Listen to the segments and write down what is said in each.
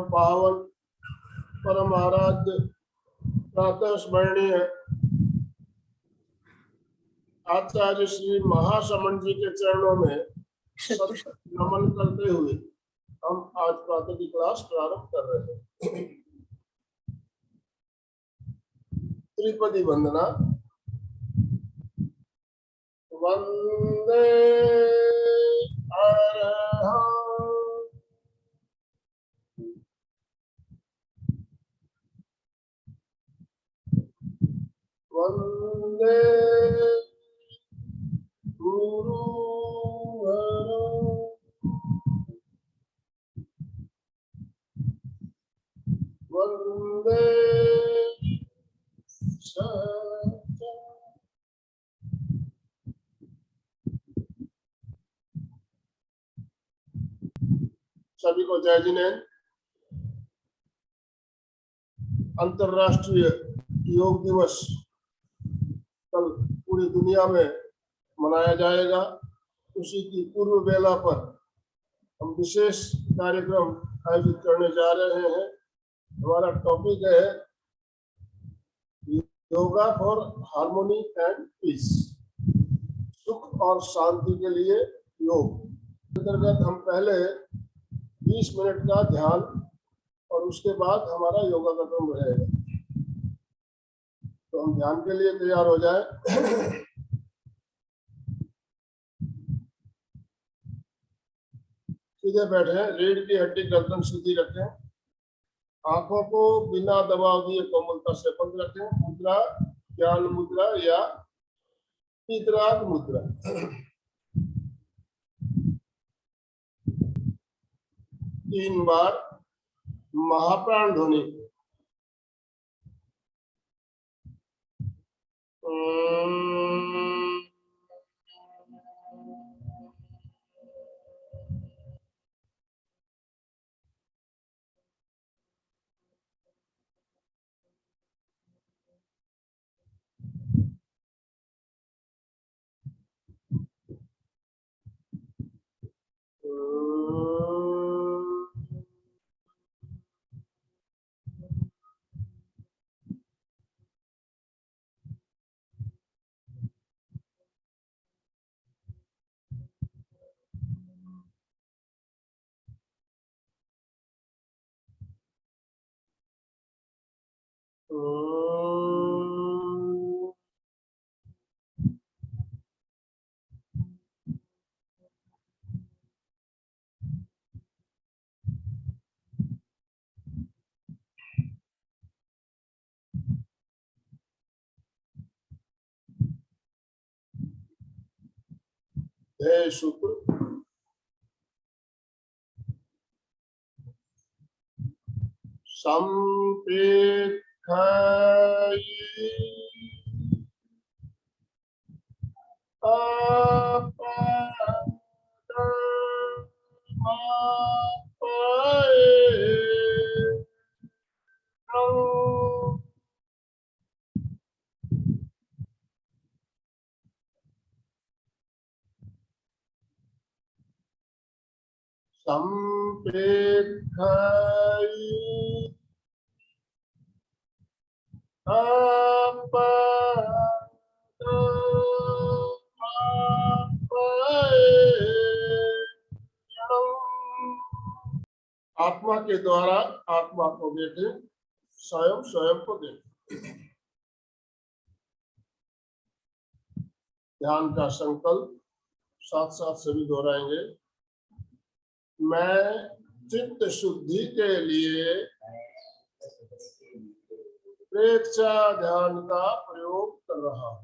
पावन परम आराध्य प्रातः स्मरणीय आचार्य श्री महासमन जी के चरणों में नमन करते हुए हम आज प्रातः की क्लास प्रारंभ कर रहे हैं। त्रिपदी वंदना। वंदे अरहं वंदे गुरुवरं वंदे सत्यं। सभी को जय जिनेन्द्र। अंतरराष्ट्रीय योग दिवस कल पूरी दुनिया में मनाया जाएगा। उसी की पूर्व बेला पर हम विशेष कार्यक्रम आयोजित करने जा रहे हैं। हमारा टॉपिक है yoga for harmony and peace, सुख और शांति के लिए योग। अंतर्गत हम पहले 20 मिनट का ध्यान और उसके बाद हमारा योगा का क्रम रहेगा। तो हम ध्यान के लिए तैयार हो जाए। सीधे बैठे, रीढ़ की हड्डी गर्दन सीधी रखें, आंखों को बिना दबाव दिए कोमलता से बंद रखें। मुद्रा ज्ञान मुद्रा या पीतराग मुद्रा। 3 बार महाप्राण ध्वनि। हे शुक्र संपेक्षायै आत्मा के द्वारा आत्मा को देखें, स्वयं स्वयं को देखें। ध्यान का संकल्प साथ साथ सभी दोहराएंगे। मैं चित्त शुद्धि के लिए प्रेक्षा ध्यान का प्रयोग कर रहा हूँ।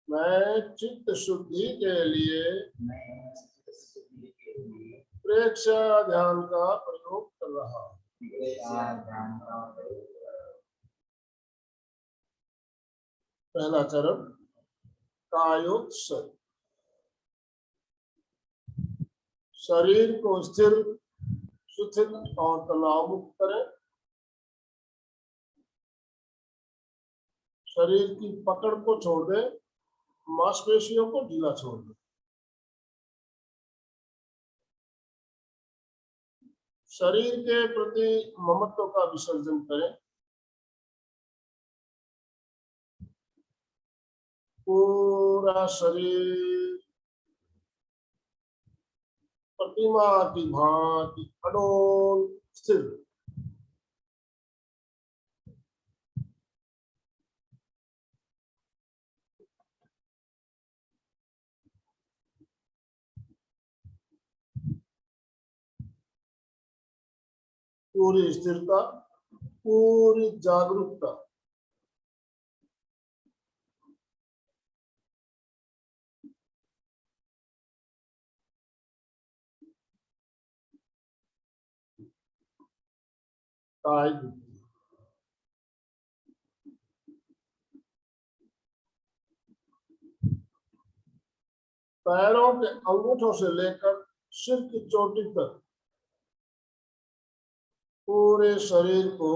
मैं चित्त शुद्धि के लिए प्रेक्षा ध्यान का प्रयोग कर रहा हूँ। पहला चरण कायोत्सर्ग। शरीर को स्थिर, शिथिल और तनाव मुक्त करें। शरीर की पकड़ को छोड़ दें, मांसपेशियों को ढीला छोड़ दें। शरीर के प्रति ममत्व का विसर्जन करें। पूरा शरीर प्रतिमा की भांति अडोल स्थिर। पूरी स्थिरता, पूरी जागरूकता। पैरों के अंगूठों से लेकर सिर की चोटी तक पूरे शरीर को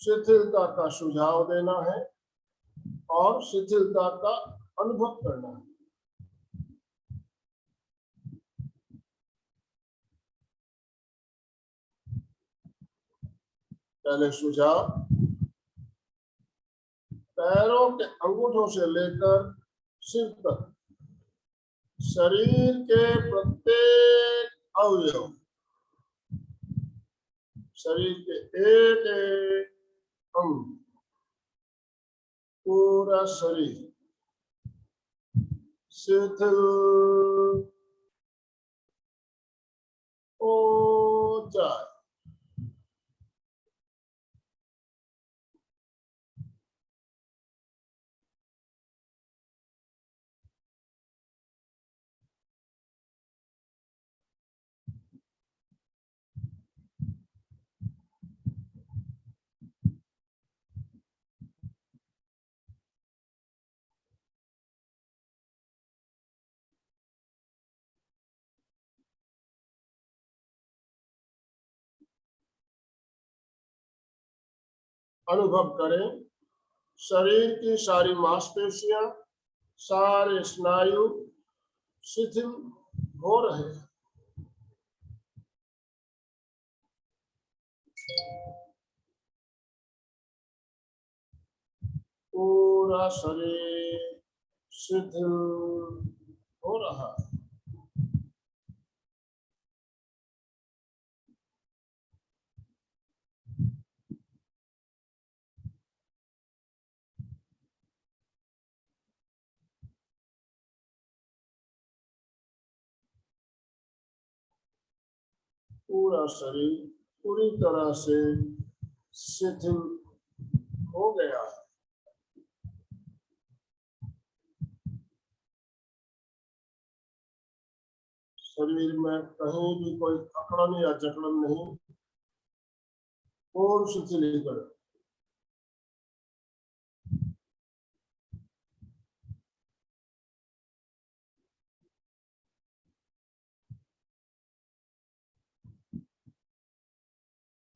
शिथिलता का सुझाव देना है और शिथिलता का अनुभव करना है। पहले सुझाव, पैरों के अंगूठों से लेकर सिर तक शरीर के प्रत्येक अवयव, शरीर के एक एक अंग, पूरा शरीर शिथिल हो जाए। अनुभव करें, शरीर की सारी मांसपेशियां, सारे स्नायु शिथिल हो रहे हैं। पूरा शरीर शिथिल हो रहा है। पूरा शरीर पूरी तरह से शिथिल हो गया है। शरीर में कहीं भी कोई अकड़न या जकड़न नहीं, पूर्ण शिथिलीकरण।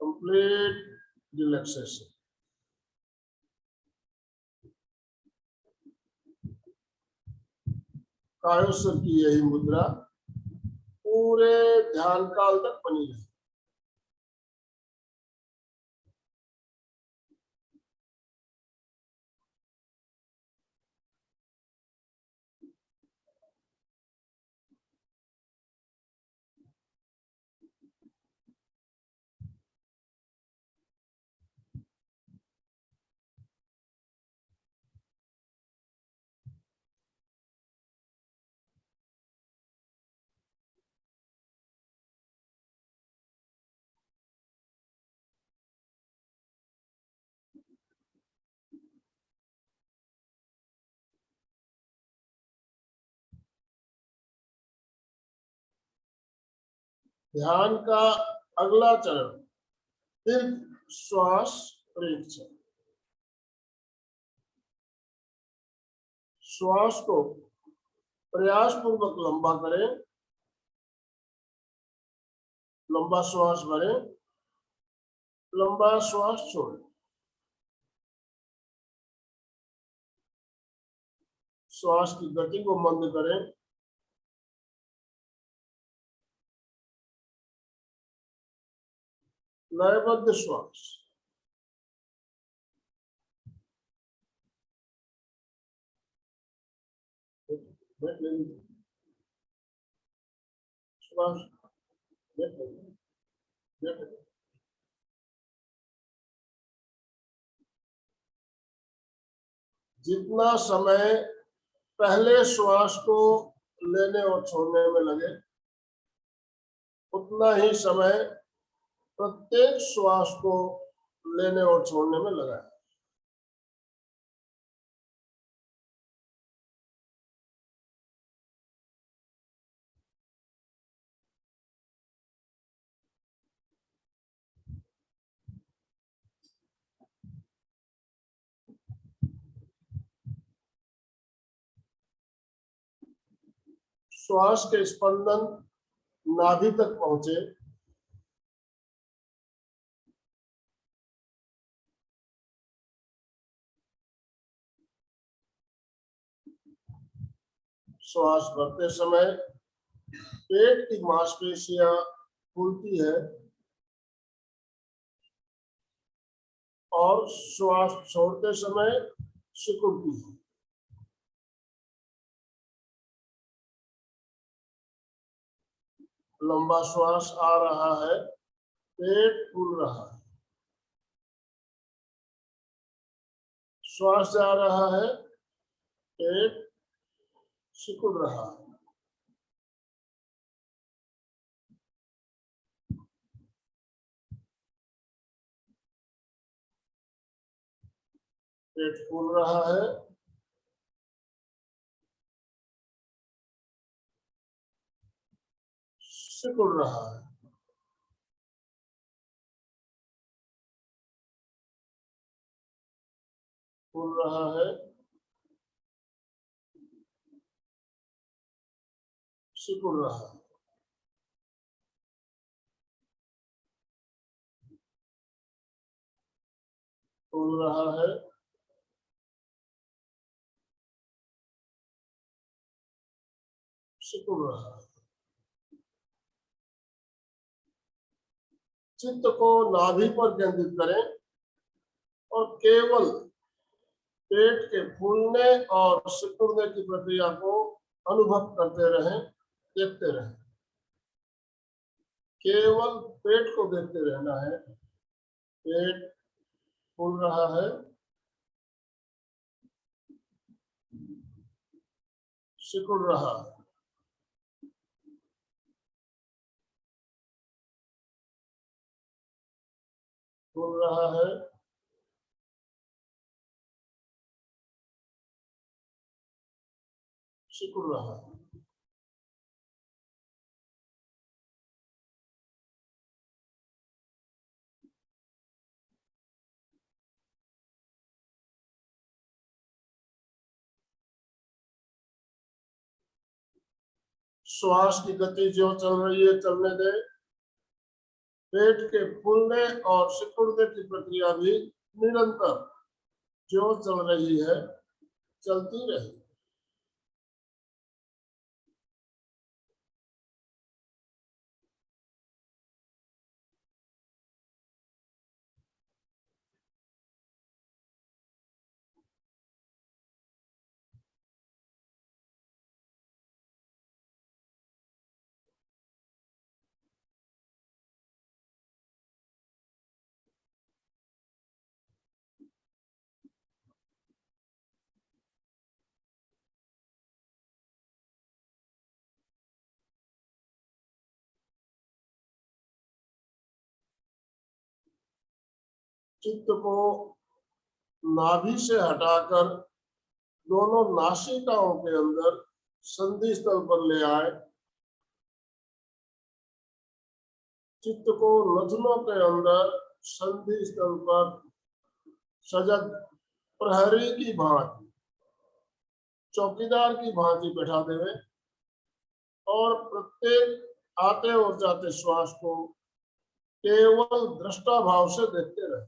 Complete relaxation. कायोत्सव की यही मुद्रा पूरे ध्यान काल तक बनी रही। ध्यान का अगला चरण दीर्घ श्वास परीक्षण। श्वास को प्रयास पूर्वक लंबा करें। लंबा श्वास भरें, लंबा श्वास छोड़ें। श्वास की गति को मंद करें। लयबद्ध श्वास। बैठ लेंगे श्वास, बैठ लेंगे, बैठ लेंगे। जितना समय पहले श्वास को लेने और छोड़ने में लगे, उतना ही समय प्रत्येक श्वास को लेने और छोड़ने में लगा है। श्वास के स्पंदन नाभि तक पहुंचे, श्वास भरते समय पेट की मांसपेशियां फूलती है और श्वास छोड़ते समय सिकुड़ती है। लंबा श्वास आ रहा है, पेट फूल रहा है। श्वास जा रहा है, पेट सिकुड़ रहा है। पेट फूल रहा है, सिकुड़ रहा है। फूल रहा है, सिकुड़ रहा है। फूल रहा है, सिकुड़ रहा है। चित्त को नाभि पर केंद्रित करें और केवल पेट के फूलने और सिकुड़ने की प्रक्रिया को अनुभव करते रहें, देखते रहें। केवल पेट को देखते रहना है। पेट फूल रहा है, सिकुड़ रहा है। फूल रहा है, सिकुड़ रहा है। श्वास की गति जो चल रही है चलने दे। पेट के फूलने और सिकुड़ने की प्रक्रिया भी निरंतर जो चल रही है चलती रहे। चित्त को नाभि से हटाकर दोनों नासिकाओं के अंदर संधि स्थल पर ले आए। चित्त को नथनों के अंदर संधि स्थल पर सजग प्रहरी की भांति, चौकीदार की भांति बैठा देवे और प्रत्येक आते और जाते श्वास को केवल दृष्टा भाव से देखते रहे।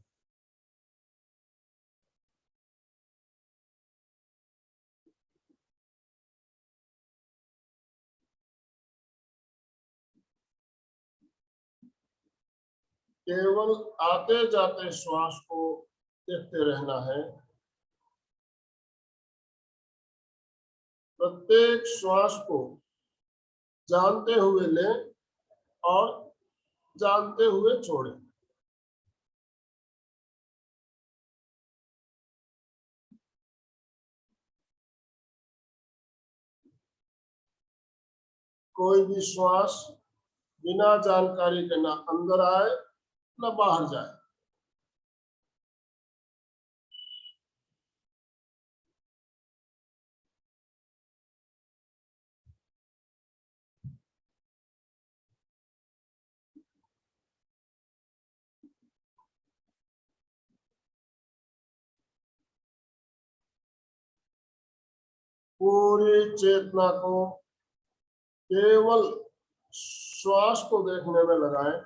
केवल आते जाते श्वास को देखते रहना है। प्रत्येक श्वास को जानते हुए लें और जानते हुए छोड़ें। कोई भी श्वास बिना जानकारी के ना अंदर आए न बाहर जाए। पूरी चेतना को केवल श्वास को देखने में लगाएं।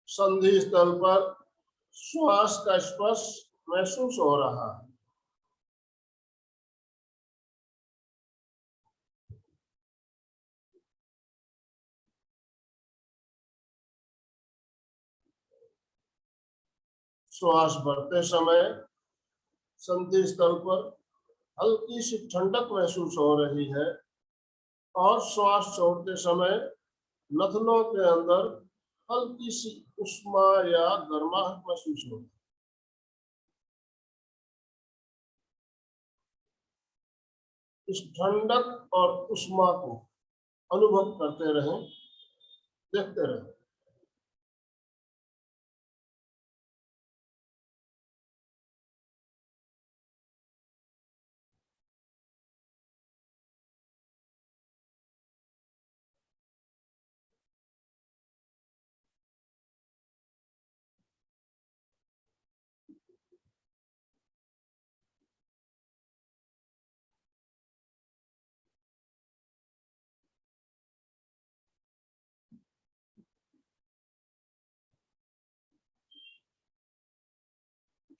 संधि स्थल पर श्वास का स्पर्श महसूस हो रहा है। श्वास भरते समय संधि स्थल पर हल्की सी ठंडक महसूस हो रही है और श्वास छोड़ते समय नथनों के अंदर हल्की सी उष्मा या गर्माहट महसूस होती है। इस ठंडक और उष्मा को अनुभव करते रहें, देखते रहें।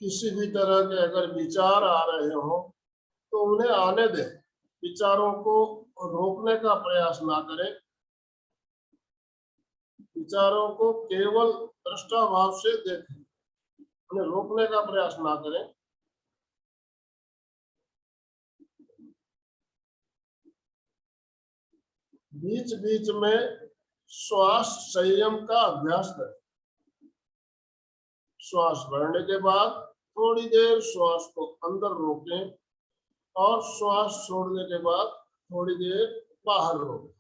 किसी भी तरह के अगर विचार आ रहे हो तो उन्हें आने दें। विचारों को रोकने का प्रयास ना करें। विचारों को केवल दृष्टा भाव से देखें, उन्हें रोकने का प्रयास ना करें। बीच बीच में श्वास संयम का अभ्यास करें। श्वास भरने के बाद थोड़ी देर श्वास को अंदर रोकें और श्वास छोड़ने के बाद थोड़ी देर बाहर रोकें।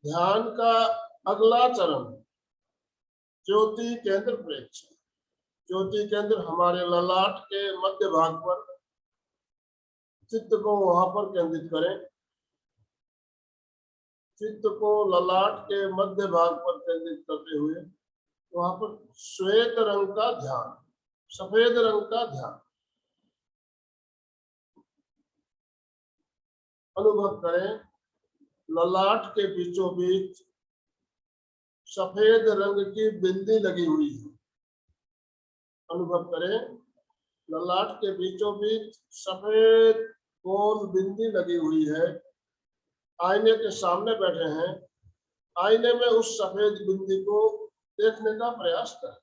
ध्यान का अगला चरण ज्योति केंद्र प्रेक्षण। ज्योति केंद्र हमारे ललाट के मध्य भाग पर चित्त को वहां पर केंद्रित करें। चित्त को ललाट के मध्य भाग पर केंद्रित करते हुए वहां पर श्वेत रंग का ध्यान, सफेद रंग का ध्यान अनुभव करें। ललाट के बीचों बीच सफेद रंग की बिंदी लगी हुई है। अनुभव करें, ललाट के बीचों बीच सफेद गोल बिंदी लगी हुई है। आईने के सामने बैठे हैं। आईने में उस सफेद बिंदी को देखने का प्रयास करें।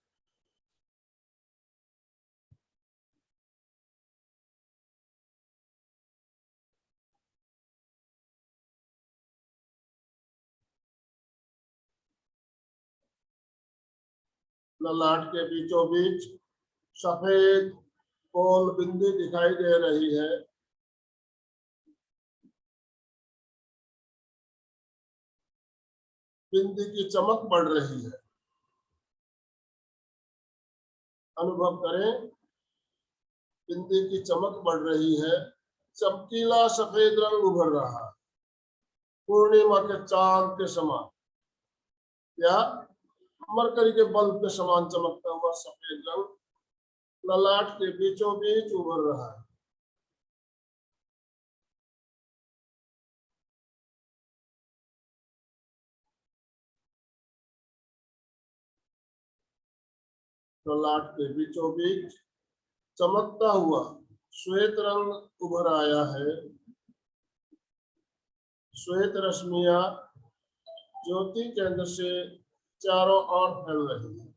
ललाट के बीचों बीच सफेद गोल बिंदी दिखाई दे रही है। बिंदी की चमक बढ़ रही है। अनुभव करें, बिंदी की चमक बढ़ रही है। चमकीला सफेद रंग उभर रहा है, पूर्णिमा के चांद के समान या मरकरी के बल्ब के समान चमकता हुआ सफेद रंग ललाट के बीचों बीच उभर रहा है। ललाट के बीचों बीच चमकता हुआ श्वेत रंग उभर आया है। श्वेत रश्मियां ज्योति केंद्र से चारों ओर फैल रही है।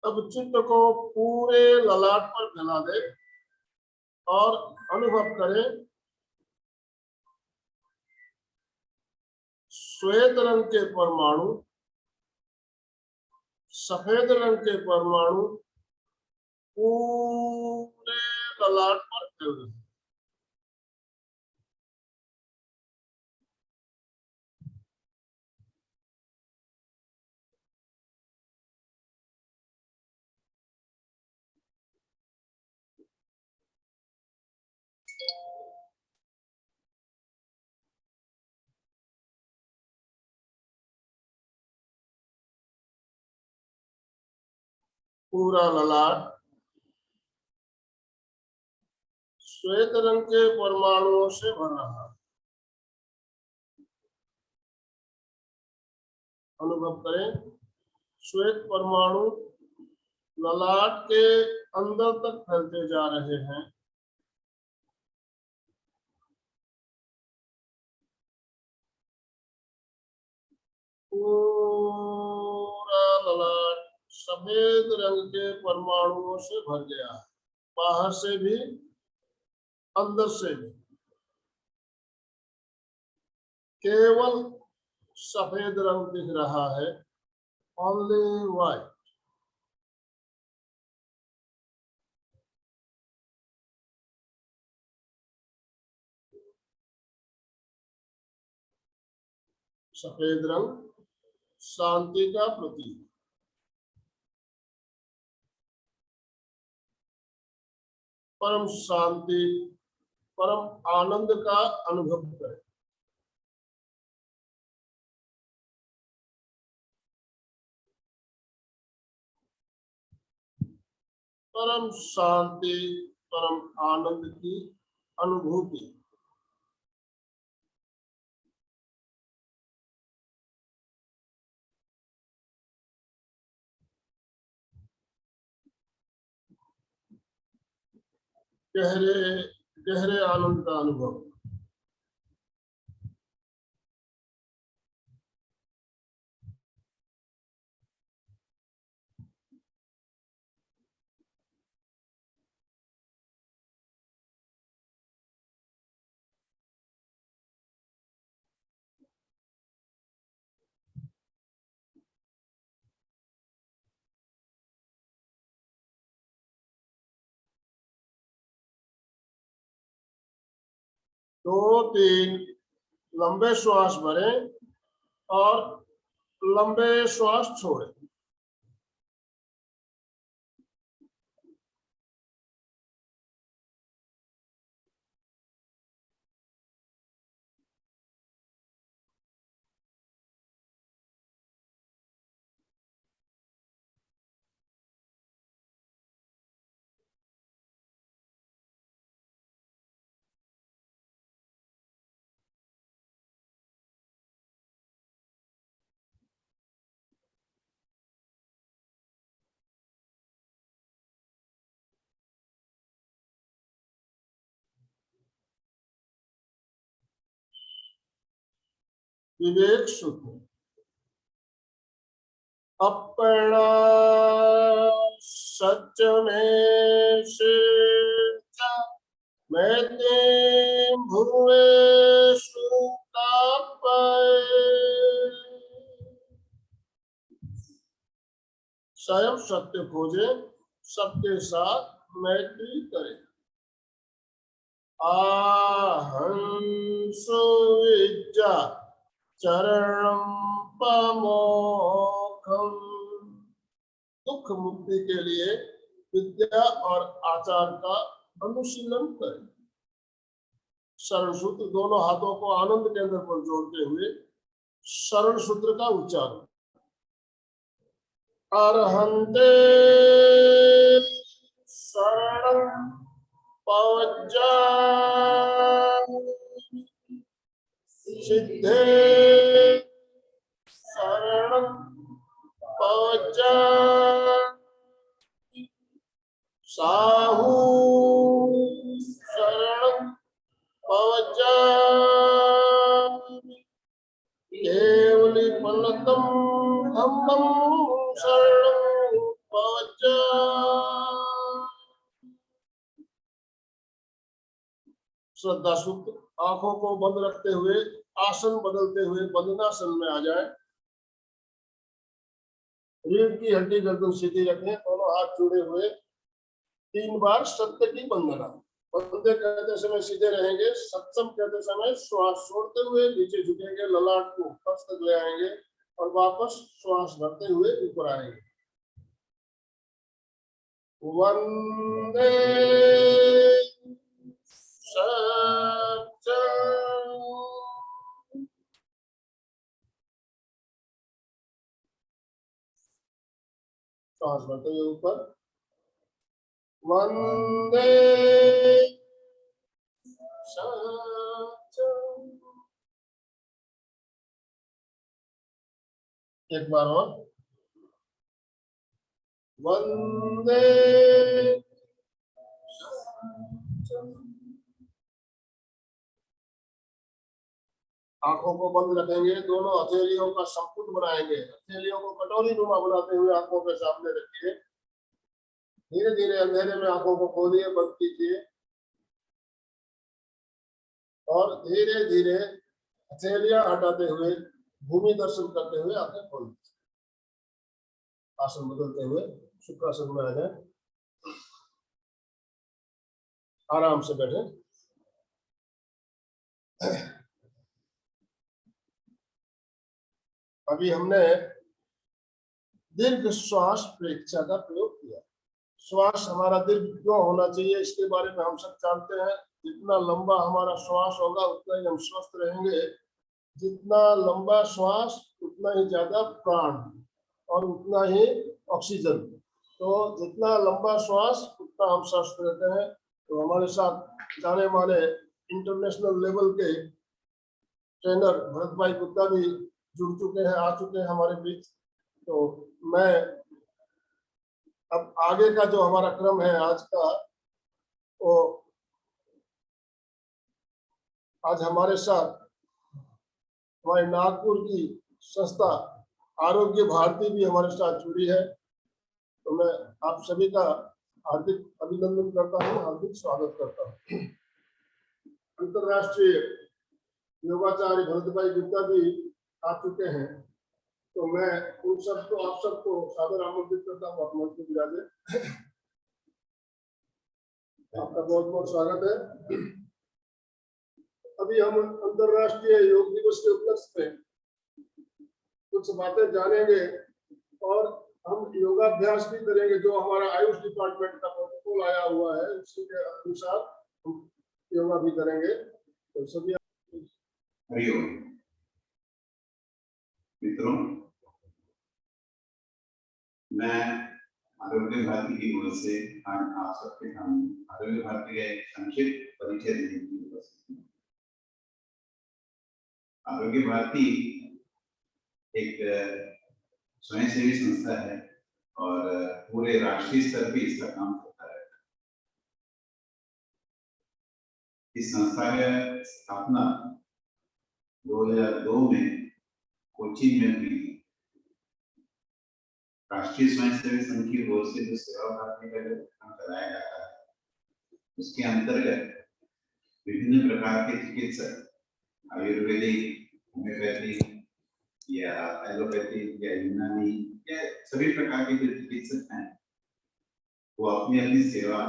अब चित्त को पूरे ललाट पर फैला दे और अनुभव करें, श्वेत रंग के परमाणु सफेद रंग के परमाणु पूरे ललाट पर फैल रहे हैं। पूरा ललाट श्वेत रंग के परमाणुओं से भर रहा है। अनुभव करें, श्वेत परमाणु ललाट के अंदर तक फैलते जा रहे हैं। पूरा ललाट सफेद रंग के परमाणुओं से भर गया है, बाहर से भी अंदर से भी। केवल सफेद रंग दिख रहा है, ओनली व्हाइट। सफेद रंग शांति का प्रतीक, परम शांति, परम आनंद का अनुभव करें। परम शांति, परम आनंद की अनुभूति। गहरे गहरे आनंद का अनुभव। दो तीन लंबे श्वास भरें और लंबे श्वास छोड़ें। विवेक सूत्र। अपना सच में से मैंने भुवे स्वयं सत्य खोजे, सबके साथ मैत्री करे। आहंसो विद्या चरणम पमोखम। दुख मुक्ति के लिए विद्या और आचार का अनुशीलन करें। शरण सूत्र, दोनों हाथों को आनंद केंद्र पर जोड़ते हुए शरण सूत्र का उच्चारण। अरहंते शरणं पवज्जामि, सिद्धे शरणं पवज्जामि, साहू शरणं पवज्जामि, केवली फलतम धम्मं शरणं पवज्जामि। श्रद्धा सूत्र। आंखों को बंद रखते हुए आसन बदलते हुए बंदनासन में आ जाए। रीढ़ की हड्डी गर्दन सीधी रखें, दोनों हाथ जुड़े हुए 3 बार सत्य की वंदना। वंदे कहते समय सीधे रहेंगे, सत्सम कहते समय श्वास छोड़ते हुए नीचे झुकेंगे, ललाट को कक्ष तक ले आएंगे और वापस श्वास भरते हुए ऊपर आएंगे। वंदे श्वास भरते हुए ऊपर। वंदे एक बार और। वंदे आंखों को बंद रखेंगे, दोनों हथेलियों का संपुट बनाएंगे। हथेलियों को कटोरी नुमा बनाते हुए आंखों के सामने रखिए। धीरे धीरे अंधेरे में आंखों को खोलिए, बंद कीजिए और धीरे धीरे हथेलियां हटाते हुए भूमि दर्शन करते हुए आंखें खोल दीजिए। आसन बदलते हुए शुक्रासन में आ जाए। आराम से बैठे। अभी हमने दीर्घ श्वास परीक्षा का प्रयोग किया। श्वास हमारा दीर्घ क्यों होना चाहिए इसके बारे में हम सब जानते हैं। जितना लंबा हमारा श्वास होगा उतना ही हम स्वस्थ रहेंगे। जितना लंबा श्वास उतना ही ज्यादा प्राण और उतना ही ऑक्सीजन। तो जितना लंबा श्वास उतना हम स्वस्थ रहते हैं। तो हमारे साथ जाने माने इंटरनेशनल लेवल के ट्रेनर भरत भाई गुप्ता भी जुड़ चुके हैं, आ चुके हैं हमारे बीच। तो मैं अब आगे का जो हमारा क्रम है आज का, वो आज हमारे साथ हमारे नागपुर की संस्था आरोग्य भारती भी हमारे साथ जुड़ी है। तो मैं आप सभी का हार्दिक अभिनंदन करता हूँ, हार्दिक स्वागत करता हूँ। अंतरराष्ट्रीय योगाचार्य भरत भाई गुप्ता भी आ चुके हैं। तो मैं उन सबको, आप सबको सादर आमंत्रित करता हूँ। आप मंच पर विराजे। आपका बहुत बहुत स्वागत है। अभी हम अंतरराष्ट्रीय योग दिवस के उपलक्ष्य में कुछ बातें जानेंगे और हम योगाभ्यास भी करेंगे। जो हमारा आयुष डिपार्टमेंट का प्रोटोकॉल आया हुआ है उसी के अनुसार हम योगा भी करेंगे। तो सभी हरिओम मित्रों, मैं आरोग्य भारती की ओर से आज आप सबके सामने आरोग्य भारती का एक संक्षिप्त परिचय देने की उपस्थित हूँ। आरोग्य भारती एक स्वयंसेवी संस्था है और पूरे राष्ट्रीय स्तर पर इसका काम होता है। इस संस्था की स्थापना 2002 में कोचीन में भी राष्ट्रीय स्वयंसेवी संघ की ओर से जो सेवा भारती का जो काम कराया जाता है, उसके अंतर्गत विभिन्न प्रकार के चिकित्सक, आयुर्वेदिक, होम्योपैथी या एलोपैथी या यूनानी या सभी प्रकार के जो चिकित्सक हैं, वो अपनी अपनी सेवा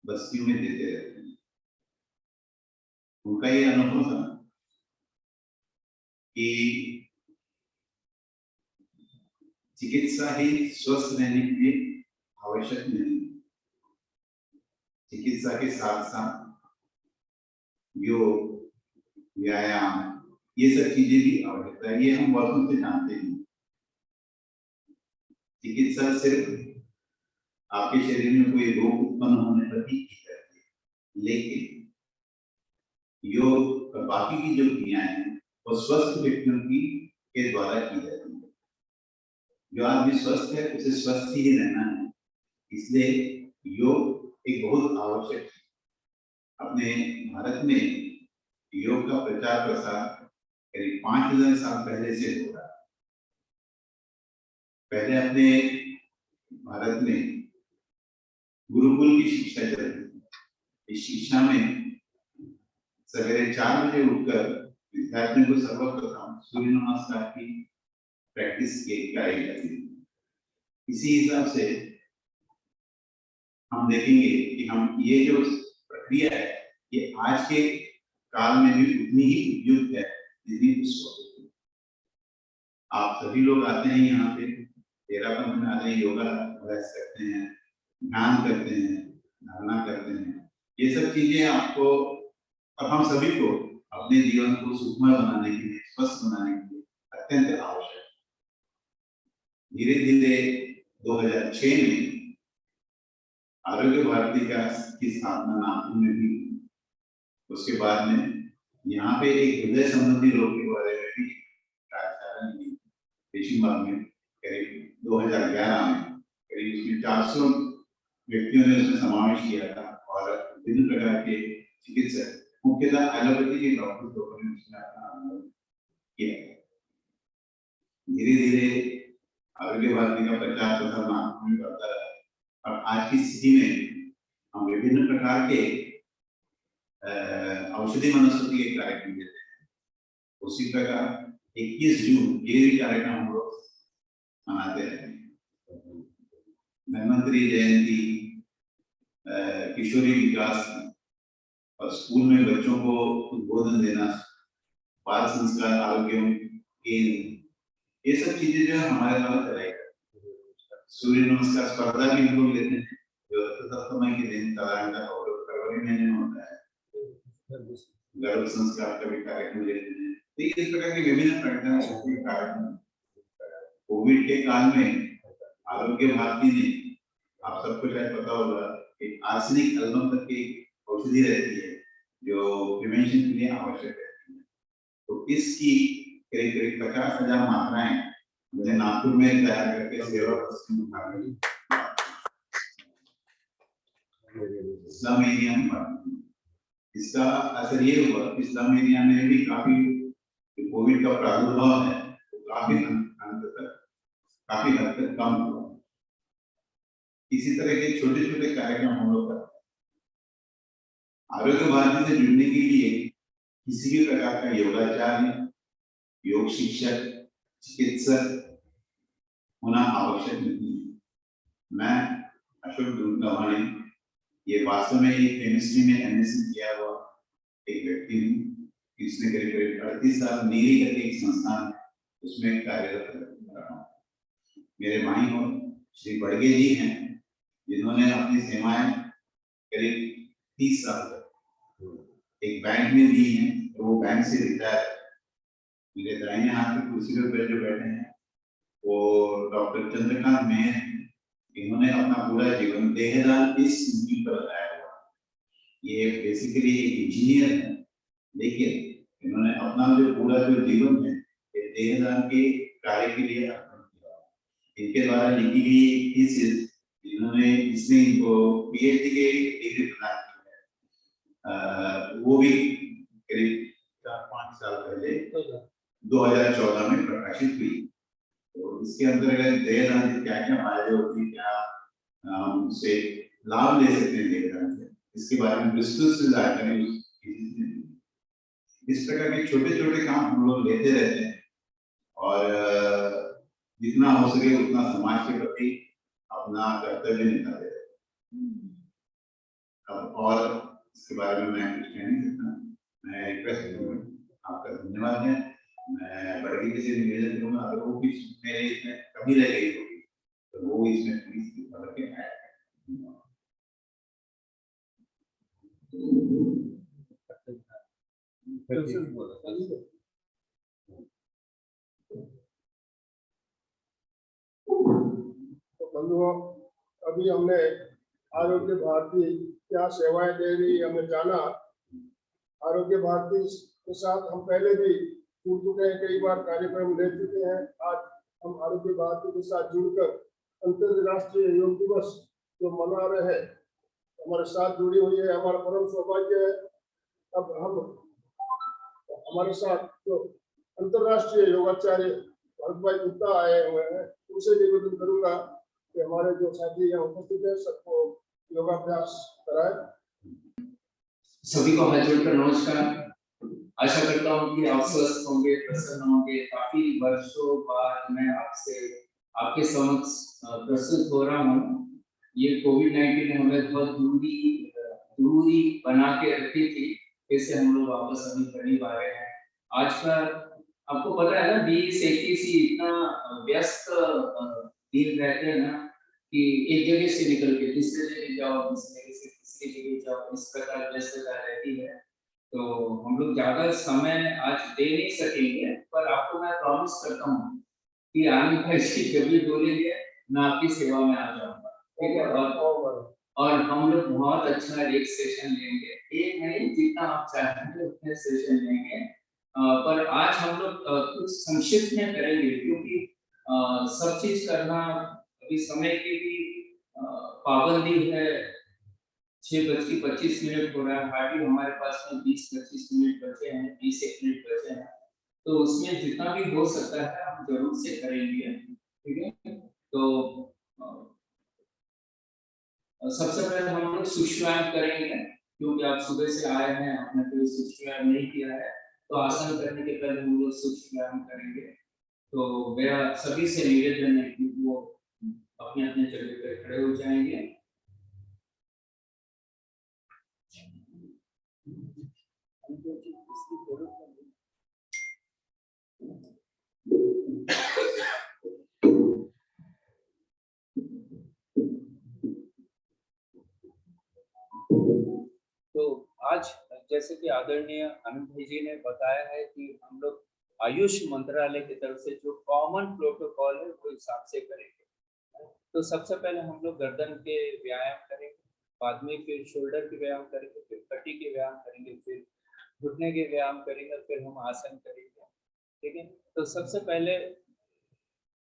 बस्तियों में देते रहते हैं। उनका ये अनुभव था कि चिकित्सा ही स्वस्थ रहने के लिए आवश्यक नहीं, चिकित्सा के साथ साथ योग, व्यायाम, ये सब चीजें भी आवश्यकता है। ये हम वर्षों से जानते हैं। चिकित्सा सिर्फ आपके शरीर में कोई रोग उत्पन्न होने पर ही की जाती है, लेकिन योग और बाकी की जो क्रियाएं हैं वो स्वस्थ व्यक्तियों की के द्वारा की जाती है। जो आदमी स्वस्थ है उसे स्वस्थ ही रहना है, इसलिए योग एक बहुत आवश्यक है। अपने भारत में योग का प्रचार प्रसार करीब 5000 साल पहले से हो रहा है। पहले अपने भारत में गुरुकुल की शिक्षा चलती थी। इस शिक्षा में सवेरे 4 बजे उठकर विद्यार्थियों को सर्वप्रथम सूर्य नमस्कार की प्रैक्टिस कराई जाती थी। इसी हिसाब से हम देखेंगे कि हम ये जो प्रक्रिया है ये आज के काल में भी उतनी ही उपयुक्त है जितनी उस वक्त थी। आप सभी लोग आते हैं यहाँ पे, तेरापंथ में आते हैं, योगा अभ्यास करते हैं, ध्यान करते हैं, धारणा करते हैं। ये सब चीजें आपको और हम सभी को अपने जीवन को सुखमय बनाने के लिए, स्वस्थ बनाने के लिए अत्यंत आवश्यक है। धीरे धीरे 2006 में आरोग्य भारती की स्थापना नागपुर में भी, उसके बाद में यहाँ पे एक हृदय संबंधी रोग के बारे में भी कार्यशाला लगी पेशिंगबाग में करीब 2011 में। करीब उसमें 400 व्यक्तियों ने उसमें समावेश किया था और विभिन्न प्रकार के चिकित्सक, मुख्यतः एलोपैथी के डॉक्टर लोगों ने उसमें अपना अनुभव किया। धीरे धीरे आरोग्य भारती का प्रचार प्रसार नागपुर में बढ़ता रहा और आज की स्थिति में हम विभिन्न प्रकार के औषधि वनस्पति के कार्यक्रम देते हैं। उसी प्रकार 21 जून ये भी कार्यक्रम हम लोग मनाते रहते हैं। धन्वंतरी जयंती, किशोरी विकास और स्कूल में बच्चों को उद्बोधन देना, बाल संस्कार, आरोग्य केंद्र, ये सब चीजें जो है हमारे द्वारा चलाई जाती है। सूर्य नमस्कार स्पर्धा भी हम लोग लेते हैं जो रथसप्तमी के दिन फरवरी महीने में होता है। गर्भ संस्कार का भी कार्यक्रम लेते हैं। तो इस प्रकार के विभिन्न कार्यक्रम कोविड के काल में आरोग्य भारती ने, आप सबको शायद पता होगा, एक आर्सेनिक एल्बम तक की औषधि रहती है जो प्रिवेंशन के लिए आवश्यक रहती है। तो इसकी करीब करीब 50,000 मात्राएं मुझे नागपुर में तैयार करके सेवा स्लम एरिया में बांटी। इसका असर ये हुआ कि स्लम एरिया में भी काफी कोविड का प्रादुर्भाव है तो काफी हद तक कम हुआ। इसी तरह के छोटे छोटे कार्यक्रम हम लोग करते हैं। आरोग्य भारती से जुड़ने के लिए किसी भी प्रकार का योगाचार्य, योग शिक्षक, चिकित्सक होना आवश्यक नहीं है। मैं अशोक दुर्गावाणी, ये वास्तव में एक केमिस्ट्री में एमएससी किया हुआ एक व्यक्ति हूँ। इसमें करीब करीब 38 साल नीरी करके एक संस्थान है, उसमें कार्यरत रहा हूँ। मेरे भाई और श्री बड़गे जी हैं जिन्होंने अपनी सेवाएं करीब 30 साल तक एक बैंक में दी हैं, तो वो बैंक से रिटायर। मेरे दाहिने हाथ की कुर्सी पर जो बैठे हैं वो डॉक्टर चंद्रकांत मेहर हैं। इन्होंने अपना पूरा जीवन देहदान इस नीति पर लगाया हुआ। ये बेसिकली एक इंजीनियर है, लेकिन इन्होंने अपना जो पूरा जो जीवन है ये देहदान के कार्य के लिए अर्पण किया। इनके द्वारा लिखी गई थीसिस, इन्होंने इसमें इनको पीएचडी के डिग्री प्रदान की है। वो भी करीब 4-5 साल पहले 2014 में प्रकाशित हुई। तो इसके अंदर देहदान से क्या क्या फायदे होते हैं, क्या उससे लाभ ले सकते हैं देहदान से, इसके बारे में विस्तृत से जानकारी इस प्रकार के छोटे छोटे काम हम लोग लेते रहते हैं और जितना हो सके उतना समाज के प्रति अपना कर्तव्य निभाते रहते हैं। और इसके बारे में मैं कुछ कह नहीं सकता। मैं रिक्वेस्ट करूँगा, आपका धन्यवाद है। मैं बड़ी से निवेदन करूँगा, अगर वो भी मेरे इसमें कमी रह गई होगी तो वो इसमें प्लीज बदल के आए। तो बंधुओं, अभी हमने आरोग्य भारती क्या सेवाएं दे रही है हमने जाना। आरोग्य भारती के साथ हम पहले भी जुड़ चुके हैं, कई बार कार्यक्रम ले चुके हैं। आज हम आरोग्य भारती के साथ जुड़कर अंतरराष्ट्रीय योग दिवस जो मना रहे हैं हमारे साथ जुड़ी हुई है, हमारा परम सौभाग्य है। अब हम हमारे साथ जो अंतरराष्ट्रीय योगाचार्य भरत भाई गुप्ता आए हुए हैं, उनसे निवेदन करूंगा कि हमारे जो साथी यहाँ उपस्थित है सबको योगाभ्यास कराए। सभी को हाथ जोड़कर नमस्कार। आशा करता हूँ कि आप स्वस्थ होंगे, प्रसन्न होंगे। काफी वर्षों बाद मैं आपके समक्ष प्रस्तुत हो रहा हूँ। ये कोविड-19 ने हमें बहुत दूरी बना के रखी थी, इससे हम लोग वापस अभी करीब आ रहे हैं। आज का आपको पता है ना, 20-21 इतना व्यस्त दिन रहते हैं ना कि एक जगह से निकल के दूसरे जगह जाओ, दूसरी जगह से तीसरी जगह जाओ, इस प्रकार व्यस्तता रहती है। तो हम लोग ज्यादा समय आज दे नहीं सकेंगे, पर आपको मैं प्रॉमिस करता हूँ कि आने वाले जब भी बोलेंगे मैं आपकी सेवा में आ जाऊंगा, ठीक है। और हम लोग बहुत अच्छा एक सेशन लेंगे, एक नहीं जितना आप चाहेंगे उतने सेशन लेंगे। पर आज हम लोग कुछ संक्षिप्त में करेंगे, क्योंकि सब चीज करना अभी समय की भी पाबंदी है। 6:25 हो रहा है, हार्डली हमारे पास में 20-25 मिनट बचे हैं, 20 मिनट बचे हैं। तो उसमें जितना भी हो सकता है हम जरूर से करेंगे, ठीक है। तो सबसे पहले हम लोग सूक्ष्म करेंगे, क्योंकि आप सुबह से आए हैं, आपने कोई सूक्ष्म नहीं किया है, तो आसन करने के पहले हम लोग सूक्ष्म करेंगे। तो मेरा सभी से निवेदन है कि वो अपने अपने जगह पे खड़े हो जाएंगे। तो आज जैसे कि आदरणीय आनंद भाई जी ने बताया है कि हम लोग आयुष मंत्रालय की तरफ से जो कॉमन प्रोटोकॉल है वो हिसाब से करेंगे। तो सबसे पहले हम लोग गर्दन के व्यायाम करेंगे, बाद में फिर शोल्डर के व्यायाम करेंगे, फिर कटी के व्यायाम करेंगे, फिर घुटने के व्यायाम करेंगे, फिर हम आसन करेंगे, ठीक है। तो सबसे पहले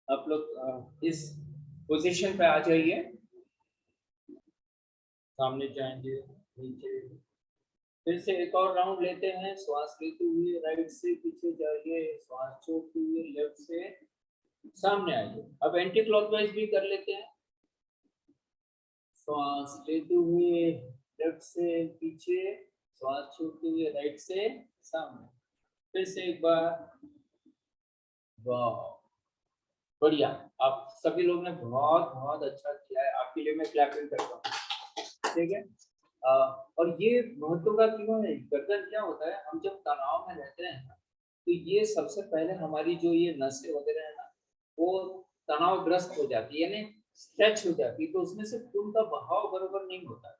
आप लोग इस पोजीशन पे आ जाइए, सामने जाएंगे, नीचे, फिर से एक और राउंड लेते हैं। श्वास लेते हुए राइट से पीछे जाइए, श्वास छोड़ते हुए लेफ्ट से सामने आइए। अब एंटी क्लॉकवाइज भी कर लेते हैं। श्वास लेते हुए लेफ्ट से पीछे, श्वास छोड़ते हुए राइट से सामने। फिर से एक बार। वाह, बढ़िया। आप सभी लोग ने बहुत बहुत अच्छा किया है, आपके लिए मैं क्लैपिंग करता हूँ, ठीक है। और ये महत्व का क्यों है, गर्दन क्या होता है, हम जब तनाव में रहते हैं ना, तो ये सबसे पहले हमारी जो ये नसें वगैरह है ना, वो तनावग्रस्त हो जाती है, यानी स्ट्रेच हो जाती है, तो उसमें से खून का बहाव बराबर नहीं होता,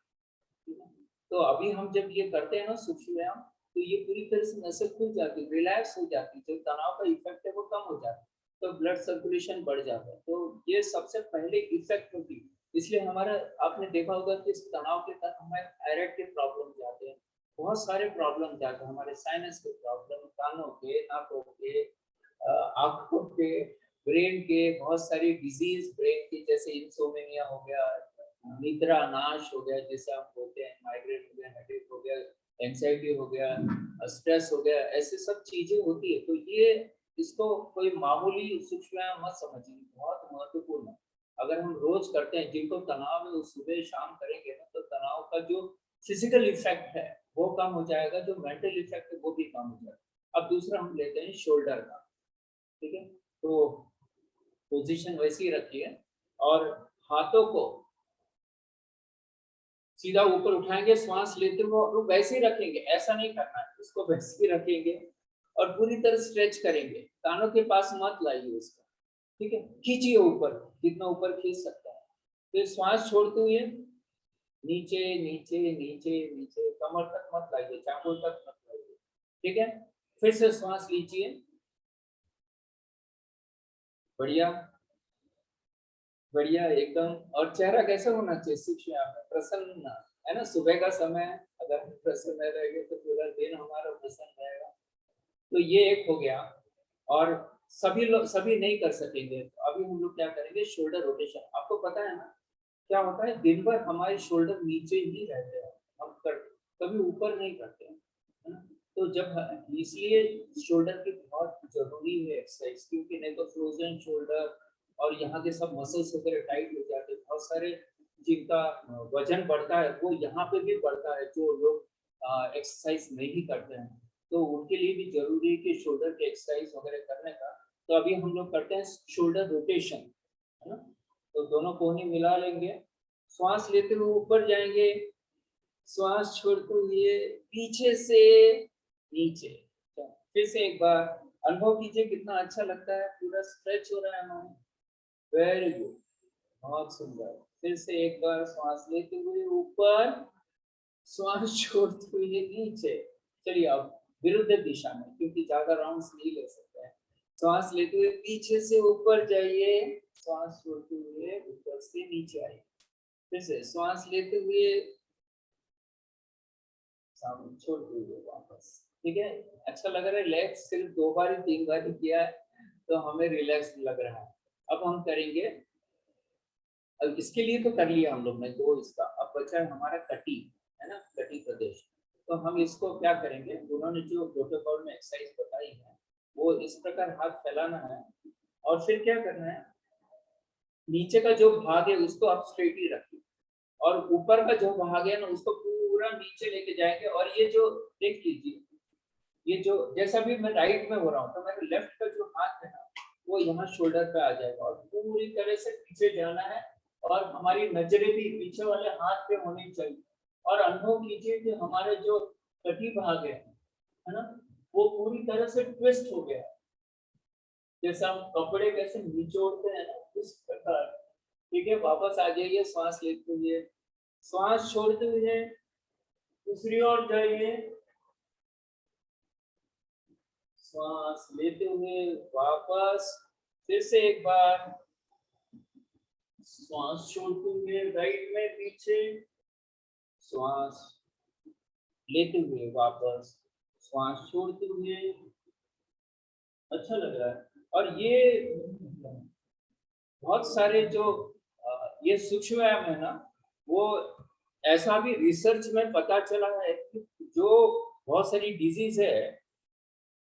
ठीक है। तो अभी हम जब ये करते हैं ना सूक्ष्म व्यायाम, तो ये पूरी तरह से नसें खुल जाती, रिलैक्स हो जाती, जो तनाव का इफेक्ट है वो कम हो जाता है, तो ब्लड सर्कुलेशन बढ़ जाता है। तो ये सबसे पहले इफेक्ट होती है। इसलिए हमारा आपने देखा होगा कि इस तनाव के तहत हमारे थायराइड के प्रॉब्लम जाते हैं, बहुत सारे प्रॉब्लम जाते हैं, हमारे साइनस के प्रॉब्लम, कानों के, नाकों के, आंखों के, ब्रेन के, बहुत सारी डिजीज ब्रेन की, जैसे इंसोमेनिया हो गया, निद्रा नाश हो गया जैसे हम बोलते हैं, माइग्रेन हो गया, हेडेक हो गया, एंजाइटी हो गया, स्ट्रेस हो गया, ऐसे सब चीजें होती है। तो ये इसको कोई मामूली सूक्ष्म व्यायाम मत समझिए, बहुत महत्वपूर्ण है। अगर हम रोज करते हैं, जिनको तनाव है वो सुबह शाम करेंगे ना, तो तनाव का जो फिजिकल इफेक्ट है वो कम हो जाएगा, जो मेंटल इफेक्ट है वो भी कम हो जाएगा। अब दूसरा हम लेते हैं शोल्डर का, ठीक है। तो पोजीशन वैसी ही रखिए और हाथों को सीधा ऊपर उठाएंगे, श्वास लेते हुए और वैसे ही रखेंगे, ऐसा नहीं करना है, इसको वैसे ही रखेंगे और पूरी तरह स्ट्रेच करेंगे, कानों के पास मत लाइए उसका, ठीक है। खींचिए ऊपर, जितना ऊपर खींच सकता है। फिर श्वास छोड़ते हुए नीचे नीचे नीचे नीचे, कमर तक मत लाइए, चाकू तक मत लाइए, ठीक है। फिर से श्वास लीजिए, बढ़िया बढ़िया एकदम। और चेहरा कैसा होना चाहिए सूक्ष्म व्यायाम में? प्रसन्न, है ना। सुबह का समय, अगर हम प्रसन्न रहेंगे तो पूरा दिन हमारा प्रसन्न रहेगा। तो ये एक हो गया। और सभी लोग सभी नहीं कर सकेंगे, तो अभी हम लोग क्या करेंगे, शोल्डर रोटेशन। आपको पता है ना क्या होता है, दिन भर हमारे शोल्डर नीचे ही रहते हैं, हम कर कभी ऊपर नहीं करते हैं, है ना। तो जब इसलिए शोल्डर की बहुत जरूरी है एक्सरसाइज, क्योंकि नहीं तो फ्रोजन शोल्डर और यहाँ के सब मसल्स वगैरह टाइट हो जाते हैं। बहुत सारे जिनका वजन बढ़ता है वो यहाँ पे भी बढ़ता है, जो लोग एक्सरसाइज नहीं करते हैं, तो उनके लिए भी जरूरी है कि शोल्डर की एक्सरसाइज वगैरह करने का। तो अभी हम लोग करते हैं शोल्डर रोटेशन, है ना। तो दोनों कोहनी मिला लेंगे, श्वास लेते हुए ऊपर जाएंगे, श्वास छोड़ते हुए पीछे से नीचे। फिर से एक बार अनुभव कीजिए कितना अच्छा लगता है, पूरा स्ट्रेच हो रहा है हमारा। वेरी गुड, बहुत सुंदर। फिर से एक बार श्वास लेते हुए ऊपर, श्वास छोड़ते हुए नीचे। चलिए अब विरुद्ध दिशा में, क्योंकि ज्यादा राउंड्स नहीं ले सकते हैं। श्वास लेते हुए पीछे से ऊपर जाइए, श्वास छोड़ते हुए ऊपर से नीचे आइए। फिर से श्वास लेते हुए सामने छोड़ते हुए वापस, ठीक है। अच्छा लग रहा है, रिलैक्स सिर्फ 2 बार ही 3 बार ही किया है तो हमें रिलैक्स लग रहा है। अब हम करेंगे, अब इसके लिए तो कर लिया हम लोग ने दो इसका, अब बचा है हमारा कटी, है ना, कटी प्रदेश। तो हम इसको क्या करेंगे, उन्होंने जो प्रोटोकॉल में एक्सरसाइज बताई है वो इस प्रकार हाथ फैलाना है और फिर क्या करना है, नीचे का जो भाग है उसको आप स्ट्रेट ही रखिए और ऊपर का जो भाग है ना उसको पूरा नीचे लेके जाएंगे। और ये जो देख लीजिए, ये जो जैसा भी मैं राइट में हो रहा हूँ तो मेरे लेफ्ट का जो हाथ है ना वो यहाँ शोल्डर पे आ जाएगा और पूरी तरह से पीछे जाना है और हमारी नजरें भी पीछे वाले हाथ पे होनी चाहिए। और अनुभव कीजिए कि हमारे जो कटी भाग है ना, वो पूरी तरह से ट्विस्ट हो गया, जैसे हम कपड़े कैसे निचोड़ते हैं ना उस प्रकार। ठीक है, वापस आ जाइए, श्वास लेते हुए, श्वास छोड़ते हुए दूसरी ओर जाइए, श्वास लेते हुए वापस, फिर से एक बार श्वास छोड़ते हुए राइट में पीछे, श्वास लेते हुए वापस, श्वास छोड़ते हुए। अच्छा लग रहा है। और ये बहुत सारे जो ये सूक्ष्म व्यायाम है ना, वो ऐसा भी रिसर्च में पता चला है कि जो बहुत सारी डिजीज है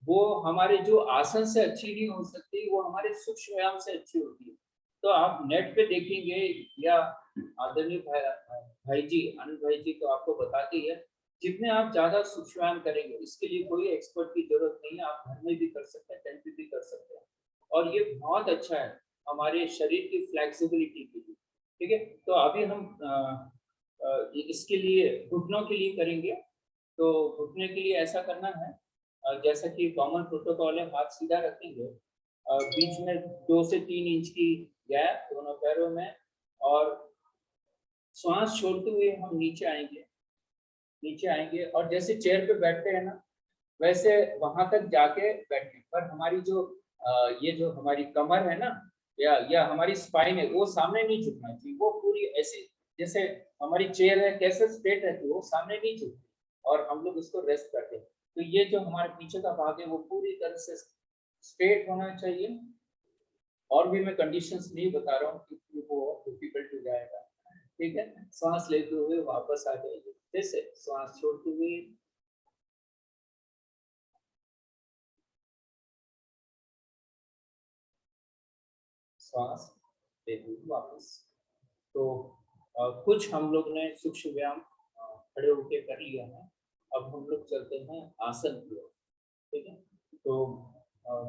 वो हमारे जो आसन से अच्छी नहीं हो सकती, वो हमारे सूक्ष्म व्यायाम से अच्छी होती है। तो आप नेट पे देखेंगे या आदरणीय भाई जी, आनंद भाई जी तो आपको बताते ही है, जितने आप ज्यादा सूक्ष्म व्यायाम करेंगे, इसके लिए कोई एक्सपर्ट की जरूरत नहीं है, आप घर में भी कर सकते हैं, टेंट पे भी कर सकते हैं। और ये बहुत अच्छा है हमारे शरीर की फ्लेक्सिबिलिटी के लिए। ठीक है, तो अभी हम इसके लिए घुटनों के लिए करेंगे। तो घुटने के लिए ऐसा करना है, जैसा कि कॉमन प्रोटोकॉल है, हाथ सीधा रखेंगे, बीच में 2 से 3 इंच की गैप दोनों पैरों में, और श्वास छोड़ते हुए हम नीचे आएंगे और जैसे चेयर पे बैठते हैं ना वैसे वहां तक जाके बैठे, पर हमारी जो ये जो हमारी कमर है ना या हमारी स्पाइन है वो सामने नहीं झुकना चाहिए, वो पूरी ऐसे जैसे हमारी चेयर है कैसे स्ट्रेट रहती है वो सामने नहीं झुकती और हम लोग उसको रेस्ट करते हैं। तो ये जो हमारे पीछे का भाग है वो पूरी तरह से स्ट्रेट होना चाहिए। और भी मैं कंडीशंस नहीं बता रहा हूँ क्योंकि वो डिफिकल्ट हो जाएगा। ठीक है, श्वास लेते हुए वापस आ जाइए, फिर से श्वास छोड़ते हुए, श्वास लेते हुए वापस। तो कुछ हम लोग ने सूक्ष्म व्यायाम खड़े होके कर लिया है। अब हम लोग चलते हैं आसन की ओर, ठीक है। तो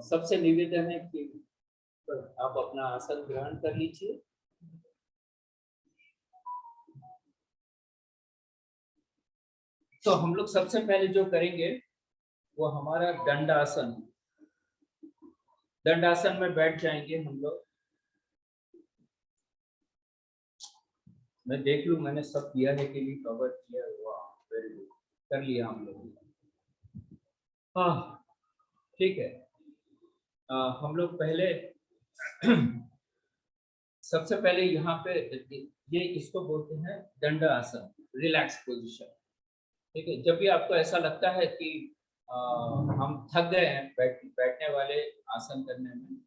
सबसे निवेदन है कि आप अपना आसन ग्रहण कर लीजिए। तो हम लोग सबसे पहले जो करेंगे वो हमारा दंडासन। दंडासन में बैठ जाएंगे हम लोग। मैं देख लूं मैंने सब किया है कि नहीं, कवर किया हुआ, वेरी गुड, कर लिया हम लोग। हाँ ठीक है। हम लोग पहले सबसे पहले यहाँ पे ये इसको बोलते हैं दंड आसन, रिलैक्स पोजीशन, ठीक है। जब भी आपको ऐसा लगता है कि हम थक गए हैं बैठने वाले आसन करने में,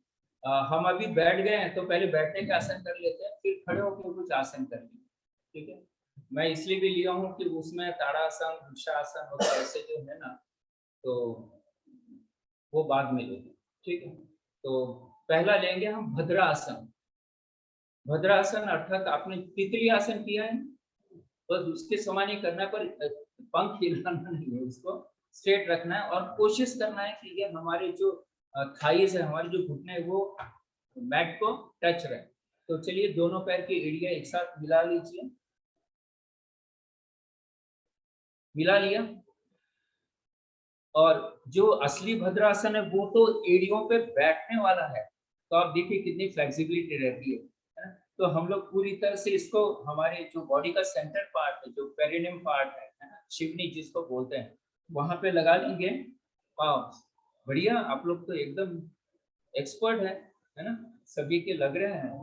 हम अभी बैठ गए हैं तो पहले बैठने का आसन कर लेते हैं, फिर खड़े होकर कुछ आसन कर लेंगे, ठीक है। मैं इसलिए भी लिया हूँ कि उसमें ताड़ासन, वृक्षासन वगैरह ऐसे जो है ना, तो वो बाद में लेंगे, ठीक है। तो पहला लेंगे हम भद्रासन। भद्रासन अर्थात आपने तितली आसन किया है, बस उसके समान ही करना, पर पंख हिलाना नहीं है, उसको स्ट्रेट रखना है और कोशिश करना है कि ये हमारे जो थाइस है, हमारे जो घुटने है, वो मैट को टच रहे। तो चलिए दोनों पैर की एड़ियां एक साथ मिला लीजिए, मिला लिया। और जो असली भद्रासन है वो तो एड़ियों पे बैठने वाला है, तो आप देखिए कितनी फ्लेक्सिबिलिटी रहती है ना? तो हम लोग पूरी तरह से इसको हमारे जो बॉडी का सेंटर पार्ट है, जो पेरिनियम पार्ट है ना, शिवनी जिसको बोलते हैं, वहां पे लगा लेंगे। वाह बढ़िया, आप लोग तो एकदम एक्सपर्ट है ना, सभी के लग रहे हैं।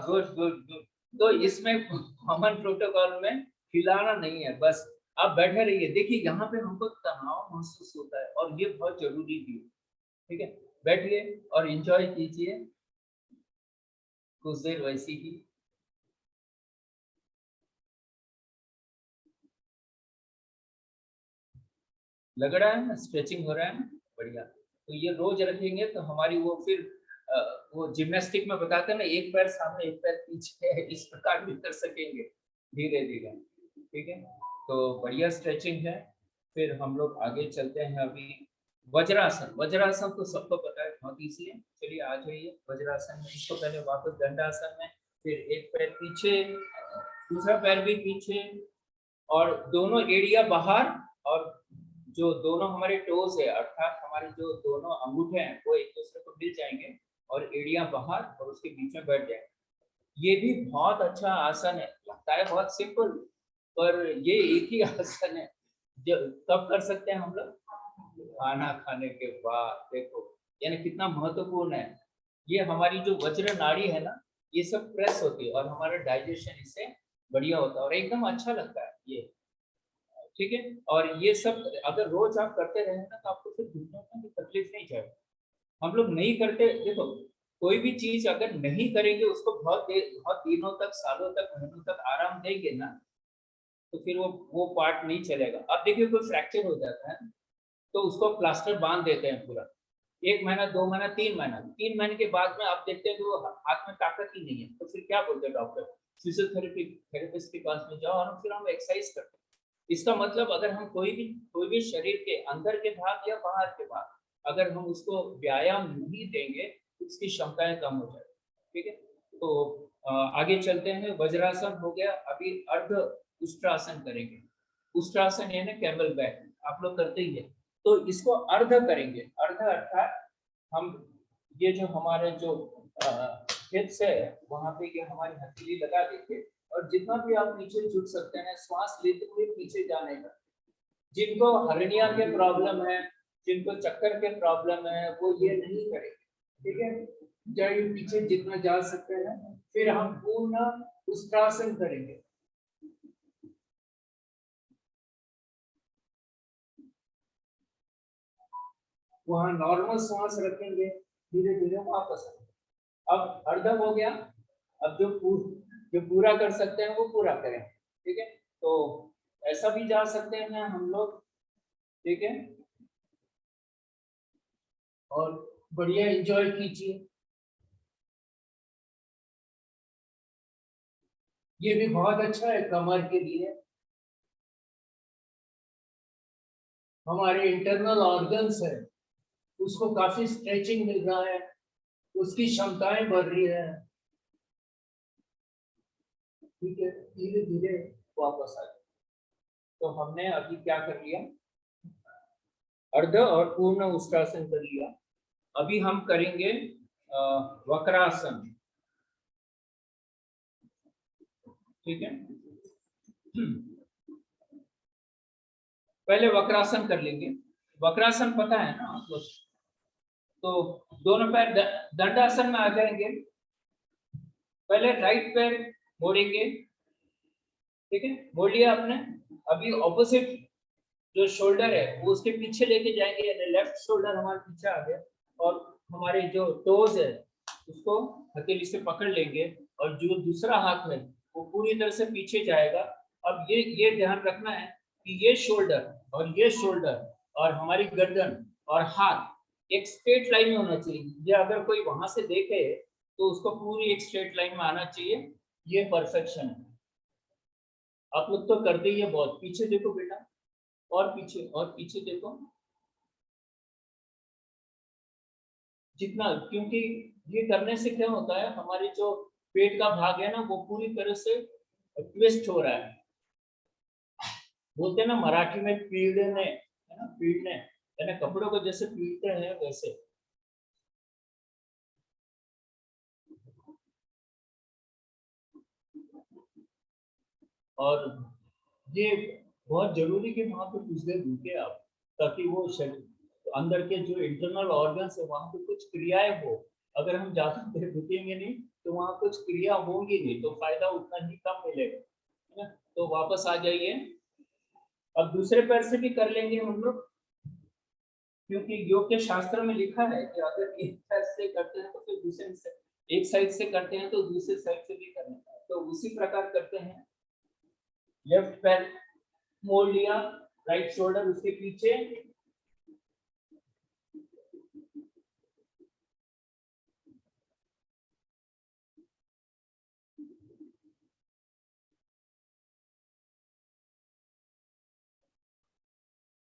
Good good good. तो इसमें कॉमन प्रोटोकॉल में हिलाना नहीं है, बस आप बैठे रहिए। देखिए यहाँ पे हमको तनाव महसूस होता है और ये बहुत जरूरी भी है, ठीक है। बैठिए और एंजॉय कीजिए कुछ देर वैसी ही। लग रहा है ना, स्ट्रेचिंग हो रहा है ना, बढ़िया। तो ये रोज रखेंगे तो हमारी वो फिर वो जिम्नास्टिक में बताते हैं ना, एक पैर सामने एक पैर पीछे, इस प्रकार भी कर सकेंगे धीरे धीरे, ठीक है। तो बढ़िया स्ट्रेचिंग है। फिर हम लोग आगे चलते हैं अभी वज्रासन। वज्रासन तो सबको पता है, बहुत ईजी है। चलिए आ जाइए वज्रासन में। इसको पहले वापस दंडासन में, फिर एक पैर पीछे, दूसरा पैर भी पीछे, और दोनों एड़िया बाहर, और जो दोनों हमारे टोस है अर्थात हमारे जो दोनों अंगूठे हैं वो एक दूसरे को मिल जाएंगे और एड़िया बाहर और उसके बीच में बैठ जाएंगे। ये भी बहुत अच्छा आसन है, लगता है बहुत सिंपल, पर ये एक ही आसन है जो कब कर सकते हैं हम लोग, खाना खाने के बाद। देखो यानी कितना महत्वपूर्ण है। ये हमारी जो वज्र नाड़ी है ना, ये सब प्रेस होती है और हमारा डाइजेशन इससे बढ़िया होता है और एकदम अच्छा लगता है ये, ठीक है। और ये सब अगर रोज आप करते रहे ना तो आपको फिर घुटनों में भी तकलीफ नहीं जाएगी। हम लोग नहीं करते, देखो कोई भी चीज अगर नहीं करेंगे उसको बहुत दिनों तक, सालों तक, महीनों तक आराम देंगे ना, तो फिर वो पार्ट नहीं चलेगा। अब देखिए कोई फ्रैक्चर हो जाता है तो उसको प्लास्टर बांध देते हैं पूरा, 1 महीना, 2 महीना, 3 महीना, 3 महीने के बाद में आप देखते हैं कि वो हाथ में ताकत ही नहीं है, तो फिर क्या बोलते हैं डॉक्टर, फिजियोथेरेपी थेरेपिस्ट के पास में जाओ और फिर हम एक्सरसाइज करते हैं। इसका मतलब अगर हम कोई भी शरीर के अंदर के भाग या बाहर के भाग, अगर हम उसको व्यायाम नहीं देंगे तो उसकी क्षमताएं कम हो जाएगी, ठीक है। तो आगे चलते हैं। वज्रासन हो गया, अभी अर्ध उष्ट्रासन करेंगे। उष्ट्रासन यानी कैमल बैक, आप लोग करते ही है। तो इसको अर्ध करेंगे। अर्ध अर्थात हम ये जो हमारे जो हिप्स है वहां पे ये हमारी हथेली लगा देंगे और जितना भी आप पीछे झुक सकते हैं, श्वास लेते हुए पीछे जाने का। जिनको हर्निया के प्रॉब्लम है, जिनको चक्कर के प्रॉब्लम है, वो ये नहीं करेंगे, ठीक है। जाइए पीछे जितना जा सकते हैं। फिर हम पूर्ण उष्ट्रासन करेंगे। वहां नॉर्मल सांस रखेंगे, धीरे धीरे वापस। अब अर्धम हो गया, अब जो पूरा कर सकते हैं वो पूरा करें, ठीक है। तो ऐसा भी जा सकते हैं हम लोग, ठीक है। और बढ़िया एंजॉय कीजिए। ये भी बहुत अच्छा है कमर के लिए। हमारे इंटरनल ऑर्गन्स है उसको काफी स्ट्रेचिंग मिल रहा है, उसकी क्षमताएं बढ़ रही है। ठीक है, धीरे धीरे वापस आ जाए। तो हमने अभी क्या कर लिया, अर्ध और पूर्ण उष्ट्रासन कर लिया। अभी हम करेंगे वक्रासन। ठीक है, पहले वक्रासन कर लेंगे। वक्रासन पता है ना आप लोग? तो दोनों पैर दंडासन में आ जाएंगे। पहले राइट पैर मोड़ेंगे। ठीक है, मोड़ लिया आपने। अभी ऑपोजिट जो शोल्डर है वो उसके पीछे लेके जाएंगे, यानी लेफ्ट शोल्डर हमारे पीछे आ गया और हमारे जो टोज है उसको हथेली से पकड़ लेंगे और जो दूसरा हाथ है वो पूरी तरह से पीछे जाएगा। अब ये ध्यान रखना है कि ये शोल्डर और हमारी गर्दन और हाथ एक स्ट्रेट लाइन में होना चाहिए। ये अगर कोई वहां से देखे तो उसको पूरी एक स्ट्रेट लाइन में आना चाहिए। ये परफेक्शन है। आप लोग तो करते ही है बहुत। पीछे देखो बेटा, और पीछे देखो, जितना, क्योंकि ये करने से क्या होता है, हमारे जो पेट का भाग है ना वो पूरी तरह से ट्विस्ट हो रहा है। बोलते हैं ना मराठी में पीड़ने, है ना, पीड़ने यानी कपड़ों को जैसे पीड़ते हैं वैसे। और ये बहुत जरूरी कि वहां पे कुछ देर रुके आप, ताकि वो शरीर अंदर के जो इंटरनल ऑर्गन्स है वहां पे कुछ क्रियाएं हो। अगर हम ज्यादा देर रुकेंगे नहीं तो वहां कुछ क्रिया होंगी नहीं, तो फायदा उतना ही कम मिलेगा, है ना। तो वापस आ जाइए। अब दूसरे पैर से भी कर लेंगे हम लोग, क्योंकि योग के शास्त्र में लिखा है कि अगर एक पैर से करते हैं तो फिर दूसरे से, एक साइड से करते हैं तो दूसरे साइड से भी करना है। तो उसी प्रकार करते हैं। लेफ्ट पैर मोड़ लिया, राइट शोल्डर उसके पीछे,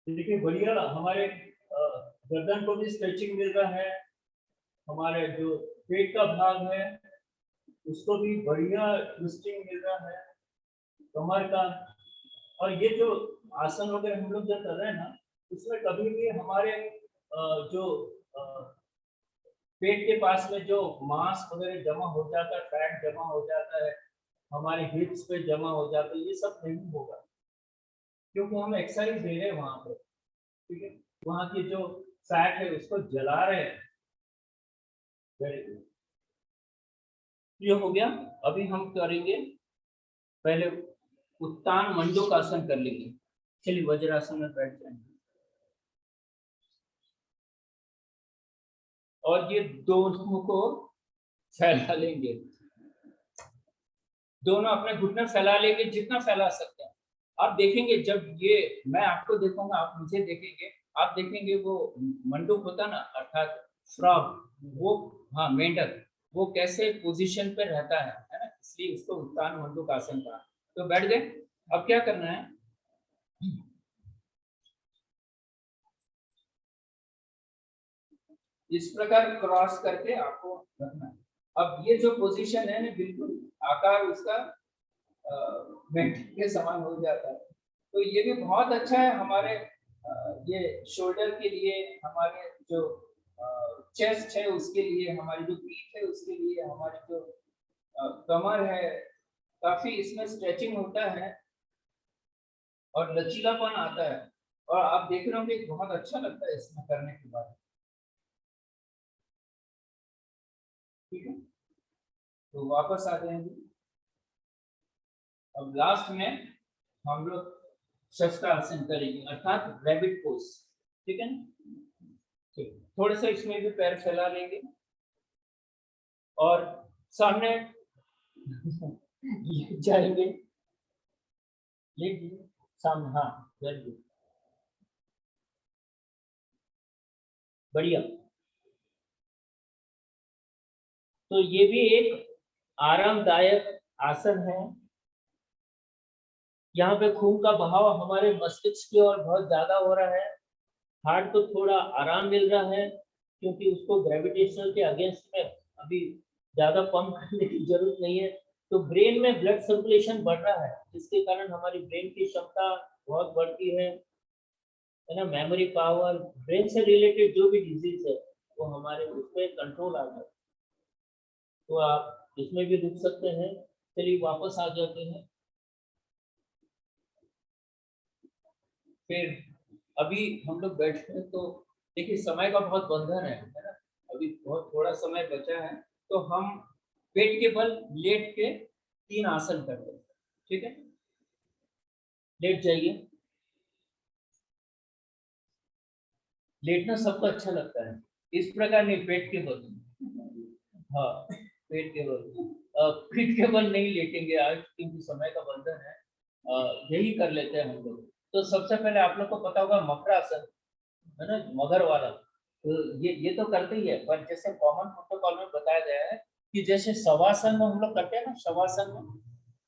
देखिए बढ़िया हमारे गर्दन को भी स्ट्रेचिंग मिल रहा है, हमारे जो पेट का भाग है उसको भी बढ़िया ट्विस्टिंग मिल रहा है, कमर का। और ये जो आसन वगैरह हम लोग जो कर रहे हैं ना, उसमें कभी भी हमारे जो पेट के पास में जो मांस वगैरह जमा हो जाता है, फैट जमा हो जाता है, हमारे हिप्स पे जमा हो जाता है, ये सब नहीं होगा, क्योंकि हम एक्सरसाइज दे रहे हैं वहां पे। ठीक है, वहां की जो फैट है उसको जला रहे हैं। वेरी गुड, ये हो गया। अभी हम करेंगे पहले उत्तान मंडूकासन कर लेंगे। चलिए वज्रासन में बैठ जाएंगे और ये दोनों को फैला लेंगे। दोनों अपने घुटने फैला लेंगे जितना फैला सकते हैं। आप देखेंगे जब ये, मैं आपको देखूंगा आप मुझे देखेंगे, आप देखेंगे वो मंडूक होता ना, अर्थात फ्रॉग, वो, हाँ मेंढक, वो कैसे पोजीशन पे रहता है ना, इसलिए उसको उत्तान मंडूक आसन कहा। तो बैठ गए। अब क्या करना है, इस प्रकार क्रॉस करके आपको रखना है। अब ये जो पोजीशन है ना, बिल्कुल आकार उसका मेंढक के समान हो जाता है। तो ये भी बहुत अच्छा है हमारे ये शोल्डर के लिए, हमारे जो चेस्ट है उसके लिए, हमारी जो पीठ है उसके लिए, हमारी जो कमर है, काफी इसमें स्ट्रेचिंग होता है और लचीलापन आता है। और आप देख रहे होंगे बहुत अच्छा लगता है इसमें करने के बाद। ठीक है, तो वापस आ जाएंगे। अब लास्ट में हम लोग शस्त्रासन करेंगे, अर्थात रैबिट पोज। ठीक है ना, ठीक, थोड़ा सा इसमें भी पैर फैला लेंगे और सामने जाएंगे, लेकिन सामने, हाँ वेरी गुड, बढ़िया। तो ये भी एक आरामदायक आसन है यहाँ पे खून का बहाव हमारे मस्तिष्क की ओर बहुत ज्यादा हो रहा है। हार्ट को थोड़ा आराम मिल रहा है क्योंकि उसको ग्रेविटेशनल के अगेंस्ट में अभी ज्यादा पंप करने की जरूरत नहीं है। तो ब्रेन में ब्लड सर्कुलेशन बढ़ रहा है, जिसके कारण हमारी ब्रेन की क्षमता बहुत बढ़ती है ना। मेमोरी पावर, ब्रेन से रिलेटेड जो भी डिजीज है वो हमारे उस पर कंट्रोल आ जाए। तो आप इसमें भी रुक सकते हैं। चलिए वापस आ जाते हैं। फिर अभी हम लोग बैठे हैं तो देखिए समय का बहुत बंधन है ना। अभी बहुत थोड़ा समय बचा है तो हम पेट के बल लेट के 3 आसन करते हैं। ठीक है, लेट जाइए। लेटना सबको अच्छा लगता है, इस प्रकार नहीं, पेट के बल। हाँ, पेट के बल। पीठ के बल नहीं लेटेंगे आज क्योंकि समय का बंधन है। यही कर लेते हैं हम लोग। तो सबसे पहले आप लोग को पता होगा मकरासन, है ना, मगर वाला। तो ये तो करते ही है, पर जैसे कॉमन प्रोटोकॉल में बताया गया है कि जैसे शवासन में हम लोग करते हैं ना, शवासन में,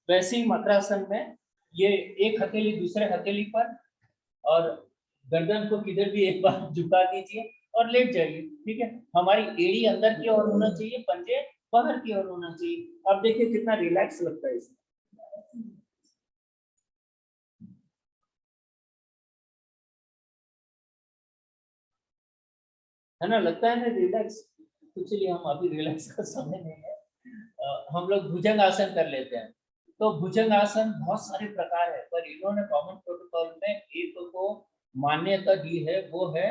वैसे ही मकरासन में ये एक हथेली दूसरे हथेली पर और गर्दन को किधर भी एक बार झुका दीजिए और लेट जाइए। ठीक है, हमारी एड़ी अंदर की ओर होना चाहिए, पंजे बाहर की ओर होना चाहिए। अब देखिए कितना रिलैक्स लगता है इसमें। है ना, लगता है ना रिलैक्स। तो चलिए, हम अभी रिलैक्स का समय नहीं है। हम लोग भुजंग आसन कर लेते हैं। तो भुजंग आसन बहुत सारे प्रकार है, पर इन्होंने कॉमन प्रोटोकॉल में एक को मान्यता दी है, वो है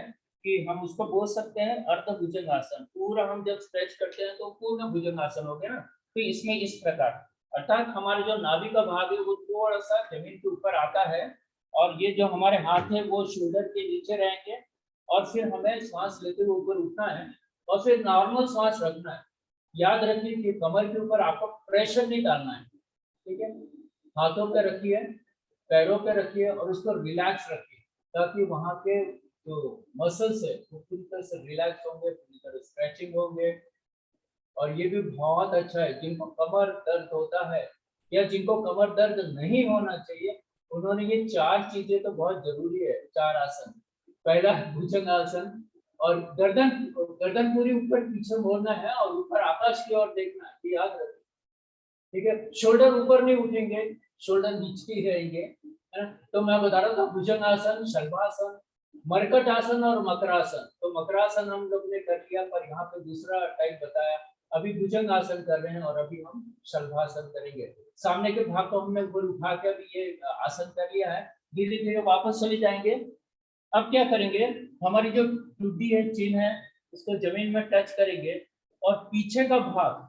कि हम उसको बोल सकते हैं अर्ध भुजंग आसन। पूरा हम जब स्ट्रेच करते हैं तो पूर्ण भुजंग आसन हो गया ना। तो इसमें इस प्रकार, अर्थात हमारे जो नाभि का भाग है वो थोड़ा सा जमीन के ऊपर आता है और ये जो हमारे हाथ है वो शोल्डर के नीचे रहेंगे और फिर हमें सांस लेते हुए ऊपर उठना है और फिर नॉर्मल सांस रखना है। याद रखिए कि कमर के ऊपर आपको प्रेशर नहीं डालना है। ठीक है, हाथों पे रखिए, पैरों पे रखिए और उसको रिलैक्स रखिए ताकि वहां के जो मसल्स है वो पूरी तरह से रिलैक्स होंगे, पूरी तरह स्ट्रेचिंग होंगे। और ये भी बहुत अच्छा है जिनको कमर दर्द होता है या जिनको कमर दर्द नहीं होना चाहिए, उन्होंने ये 4 चीजें तो बहुत जरूरी है, 4 आसन। पहला भुजंग आसन, और गर्दन गर्दन पूरी ऊपर पीछे मोड़ना है और ऊपर आकाश की ओर देखना है, ये याद रखिए। ठीक है, शोल्डर ऊपर नहीं उठेंगे, शोल्डर नीचे ही रहेंगे, है ना। तो मैं बता रहा था भुजंग आसन, शल्वासन, मरकट आसन और मकरासन। तो मकरासन हम लोग ने कर लिया, पर यहाँ पे दूसरा टाइप बताया। अभी भुजंग आसन कर रहे हैं और अभी हम शल्वासन करेंगे। सामने के भाग को हमने ऊपर उठा के अभी ये आसन कर लिया है, धीरे धीरे वापस चले जाएंगे। अब क्या करेंगे, हमारी जो टुड्डी है, चिन्ह है, उसको जमीन में टच करेंगे और पीछे का भाग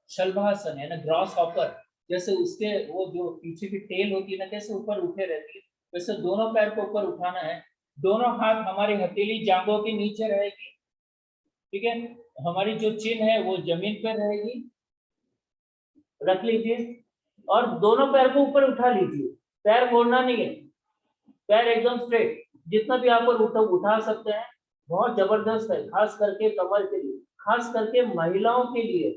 शल्वासन है ना, ग्रॉस हॉपर, जैसे उसके वो जो पीछे की टेल होती है ना, कैसे ऊपर उठे रहती है, वैसे दोनों पैर को ऊपर उठाना है। दोनों हाथ हमारी हथेली जांघों के नीचे रहेगी। ठीक है, हमारी जो चिन्ह है वो जमीन पर रहेगी, रख लीजिए और दोनों पैर को ऊपर उठा लीजिए। पैर मोड़ना नहीं है, पैर एकदम स्ट्रेट, जितना भी आप उठा सकते हैं। बहुत जबरदस्त है, खास करके कमर के लिए, खास करके महिलाओं के लिए,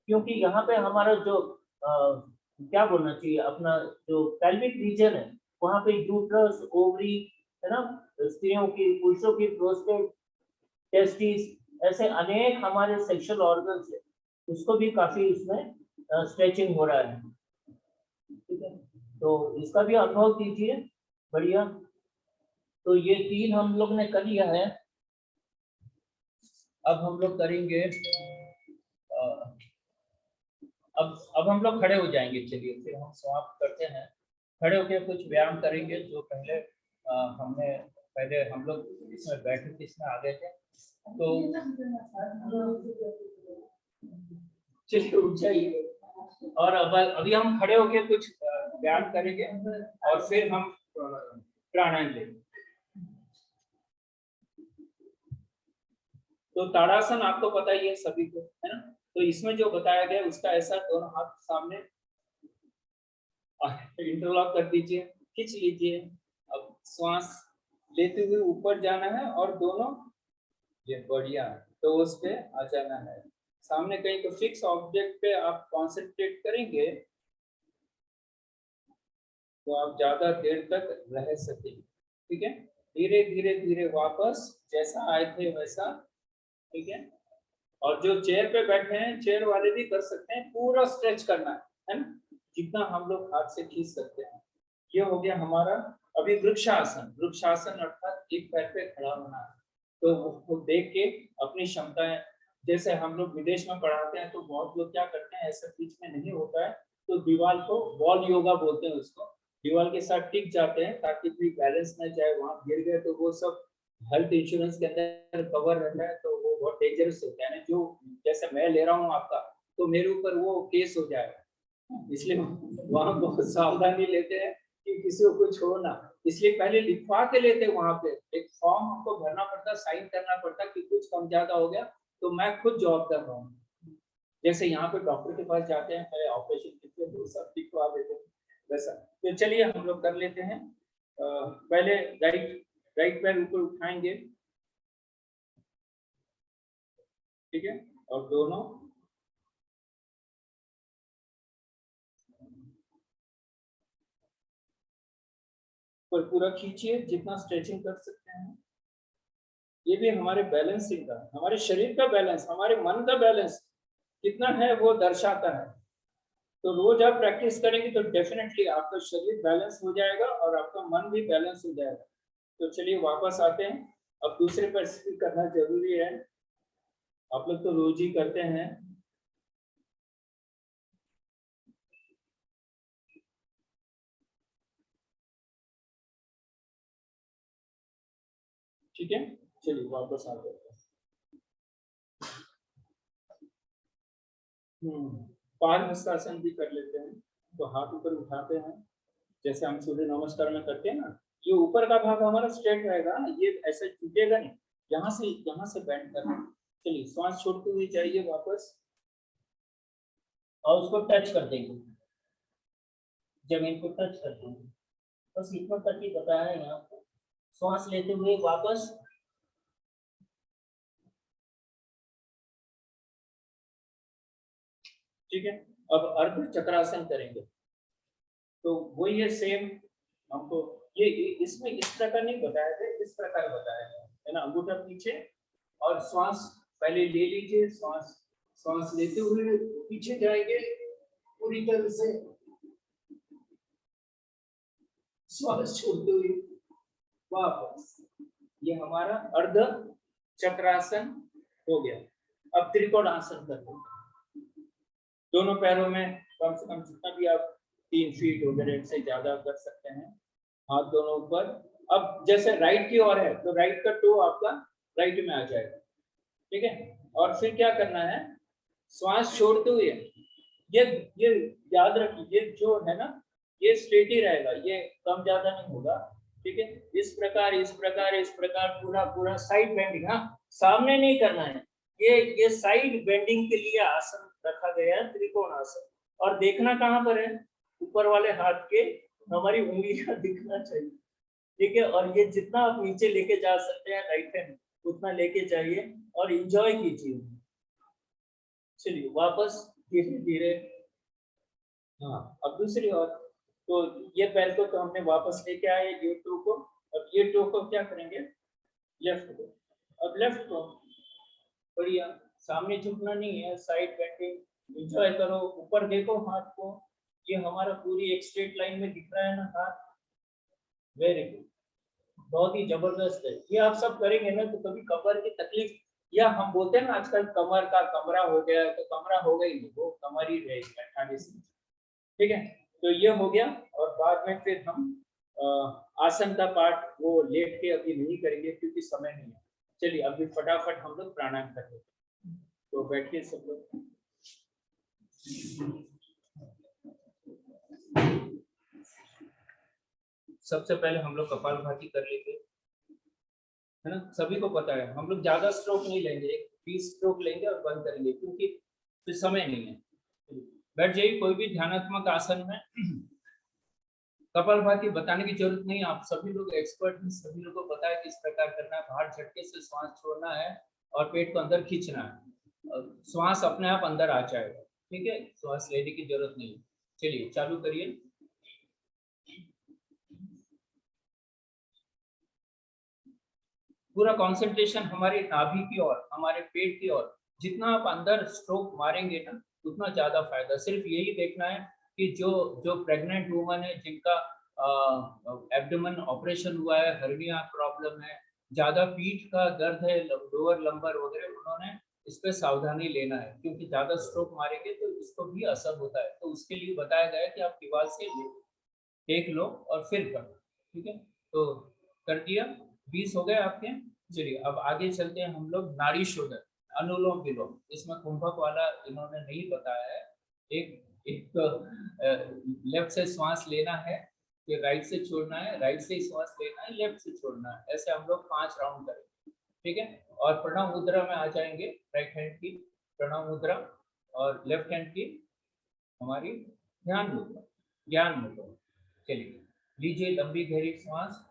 क्योंकि यहाँ पे हमारा जो क्या बोलना चाहिए, अपना जो पेल्विक रीजन है, वहाँ पे यूट्रस, ओवरी, है ना, स्त्रियों की, पुरुषों की प्रोस्टेट, टेस्टिस, ऐसे अनेक हमारे सेक्सुअल ऑर्गन्स है, उसको भी काफी इसमें स्ट्रेचिंग हो रहा है। ठीक है, तो इसका भी अनुभव कीजिए। बढ़िया। तो ये 3 हम लोग ने कर लिया है। अब हम लोग करेंगे, अब हम लोग खड़े हो जाएंगे। चलिए फिर हम समाप्त करते हैं। खड़े होकर कुछ व्यायाम करेंगे जो पहले हमने पहले हम लोग इसमें बैठे थे, इसमें आ गए थे। तो चलिए उठ जाइए और अब अभी हम खड़े होकर कुछ व्यायाम करेंगे और फिर हम प्राणायाम लेंगे। तो ताड़ासन आपको पता ही है सभी को, है ना। तो इसमें जो बताया गया उसका ऐसा दोनों हाथ सामने इंटरलॉक कर दीजिए, खींच लीजिए। अब श्वास लेते हुए ऊपर जाना है और दोनों ये बढ़िया तो उस पे आ जाना है। सामने कहीं तो फिक्स ऑब्जेक्ट पे आप कंसंट्रेट करेंगे तो आप ज्यादा देर तक रह सके। ठीक है, धीरे धीरे धीरे वापस जैसा आए थे वैसा। ठीक है, और जो चेयर पे बैठे हैं चेयर वाले भी कर सकते हैं, पूरा स्ट्रेच करना है ना, जितना हम लोग हाथ से खींच सकते हैं। ये हो गया हमारा। अभी वृक्षासन। वृक्षासन अर्थात एक पैर पे खड़ा होना है। तो वो देख के अपनी क्षमताएं, जैसे हम लोग विदेश में पढ़ाते हैं तो बहुत लोग क्या करते हैं, ऐसा बीच में नहीं होता है तो दीवार को वॉल योगा बोलते हैं उसको, दीवार के साथ टिक जाते हैं ताकि कोई बैलेंस न जाए, वहां गिर गए तो वो सब हेल्थ इंश्योरेंस के अंदर कवर रहता है, तो वो बहुत डेंजरस होता है ना। जो जैसे मैं ले रहा हूँ आपका, तो मेरे ऊपर वो केस हो जाएगा, इसलिए वहां बहुत सावधानी लेते हैं कि किसी को कुछ हो ना, इसलिए पहले लिखवा के लेते हैं। वहां पे एक फॉर्म हमको भरना पड़ता, साइन करना पड़ता कि कुछ कम ज्यादा हो गया तो मैं खुद जॉब कर रहा हूँ। जैसे यहाँ पे डॉक्टर के पास जाते हैं, पहले ऑपरेशन करते हैं तो सब लिखवा देते हैं वैसा। तो चलिए हम लोग कर लेते हैं। पहले राइट पैर ऊपर उठाएंगे। ठीक है, और दोनों पर पूरा खींचिए जितना स्ट्रेचिंग कर सकते हैं। ये भी हमारे बैलेंसिंग का, हमारे शरीर का बैलेंस, हमारे मन का बैलेंस कितना है वो दर्शाता है। तो रोज आप प्रैक्टिस करेंगे तो डेफिनेटली आपका शरीर बैलेंस हो जाएगा और आपका मन भी बैलेंस हो जाएगा। तो चलिए वापस आते हैं। अब दूसरे पर स्किप करना जरूरी है, आप लोग तो रोज ही करते हैं। ठीक है, चलिए वापस आ जाते हैं। पारहस्तासन भी कर लेते हैं। तो हाथ ऊपर उठाते हैं जैसे हम सूर्य नमस्कार में करते हैं ना, ये ऊपर का भाग हमारा स्ट्रेट रहेगा, ये ऐसे टूटेगा नहीं, यहाँ से बेंड करना। चलिए श्वास छोड़ते हुए जाइए वापस और उसको टच कर देंगे, जमीन को टच कर देंगे। बस इतना तक ही बताया है यहाँ पे। श्वास लेते हुए वापस, ठीक है। अब अर्ध चक्रासन करेंगे, तो वही है सेम। हमको ये इसमें इस प्रकार नहीं बताया है, इस प्रकार बताया है ना। अंगूठा पीछे और श्वास पहले ले लीजिए, श्वास लेते हुए पीछे जाएंगे पूरी तरह से, श्वास छोड़ते हुए वापस। ये हमारा अर्ध चक्रासन हो गया। अब त्रिकोणासन करते हैं। दोनों पैरों में कम से कम जितना भी आप 3 फीट वगैरह से ज्यादा कर सकते हैं, हाथ दोनों ऊपर। अब जैसे राइट की ओर है तो राइट का टो आपका राइट में आ जाएगा। ठीक है, और फिर क्या करना है, श्वास छोड़ते हुए ये याद रखिए, ये जो है ना ये स्ट्रेट ही रहेगा, ये कम ज्यादा नहीं होगा। ठीक है, इस प्रकार पूरा साइड बेंडिंग। हाँ, सामने नहीं करना है, ये साइड बेंडिंग के लिए आसन रखा गया है, त्रिकोणासन। और देखना कहाँ पर है, ऊपर वाले हाथ के हमारी उंगलियां दिखना चाहिए। ठीक है, और ये जितना आप नीचे लेके जा सकते हैं राइट हैंड उतना लेके जाइए और एंजॉय कीजिए। चलिए वापस धीरे धीरे। हाँ, अब दूसरी ओर। तो ये पैर को तो हमने वापस लेके आए, ये टो को। अब ये टो को क्या करेंगे, लेफ्ट को। अब लेफ्ट को बढ़िया, सामने झुकना नहीं है, साइड बेंडिंग एंजॉय करो। ऊपर देखो हाथ को, ये हमारा पूरी एक स्ट्रेट लाइन में दिख रहा है ना हाथ। वेरी गुड, बहुत ही जबरदस्त है। ये आप सब करेंगे ना तो कभी कमर की तकलीफ, या हम बोलते हैं ना आजकल कमर का कमरा हो गया है, तो कमरा हो गई नहीं, वो कमर ही रहेगी 28 इंच। ठीक है, तो ये हो गया। और बाद में फिर हम आसन का पार्ट वो लेट के अभी नहीं करेंगे क्योंकि समय नहीं है। चलिए अभी फटाफट हम लोग प्राणायाम कर लेते हैं। तो बैठिए सब लोग। सबसे पहले हम लोग कपालभाति कर लेंगे, है ना। सभी को पता है हम लोग ज्यादा स्ट्रोक नहीं लेंगे, 20 स्ट्रोक लेंगे और बंद करेंगे क्योंकि फिर समय नहीं है। बैठ जाइए कोई भी ध्यानात्मक आसन में। कपालभाति बताने की जरूरत नहीं, आप सभी लोग एक्सपर्ट हैं, सभी लोगों को पता है किस प्रकार करना है। बाहर झटके से श्वास छोड़ना है और पेट को अंदर खींचना है, श्वास अपने आप अंदर आ जाएगा। ठीक है, श्वास लेने की जरूरत नहीं। चलिए चालू करिए। पूरा कंसंट्रेशन हमारे नाभि की ओर, हमारे पेट की ओर। जितना आप अंदर स्ट्रोक मारेंगे ना, उतना ज्यादा फायदा। सिर्फ यही देखना है कि जो जो प्रेग्नेंट वुमन है, जिनका एब्डोमेन ऑपरेशन हुआ है, हर्निया प्रॉब्लम है, ज्यादा पीठ का दर्द है, लोअर लंबर वगैरह, उन्होंने इस पे सावधानी लेना है, क्योंकि ज्यादा स्ट्रोक मारेंगे तो इसको भी असर होता है। तो उसके लिए बताया गया है कि आप दीवार से टेक लो और फिर करो। ठीक है, तो कर दिया, 20 हो गए आपके। चलिए अब आगे चलते हैं हम लोग नाड़ी शोधन, अनुलोम विलोम। इसमें कुंभक वाला इन्होंने नहीं बताया है। एक एक लेफ्ट से श्वास लेना है, फिर राइट से छोड़ना है, राइट से श्वास लेना है, लेफ्ट से छोड़ना है। ऐसे हम लोग 5 राउंड करेंगे। ठीक है, और प्रणव मुद्रा में आ जाएंगे। राइट हैंड की प्रणव मुद्रा और लेफ्ट हैंड की हमारी ध्यान मुद्रा, ज्ञान मुद्रा। चलिए लीजिए लंबी गहरी सांस।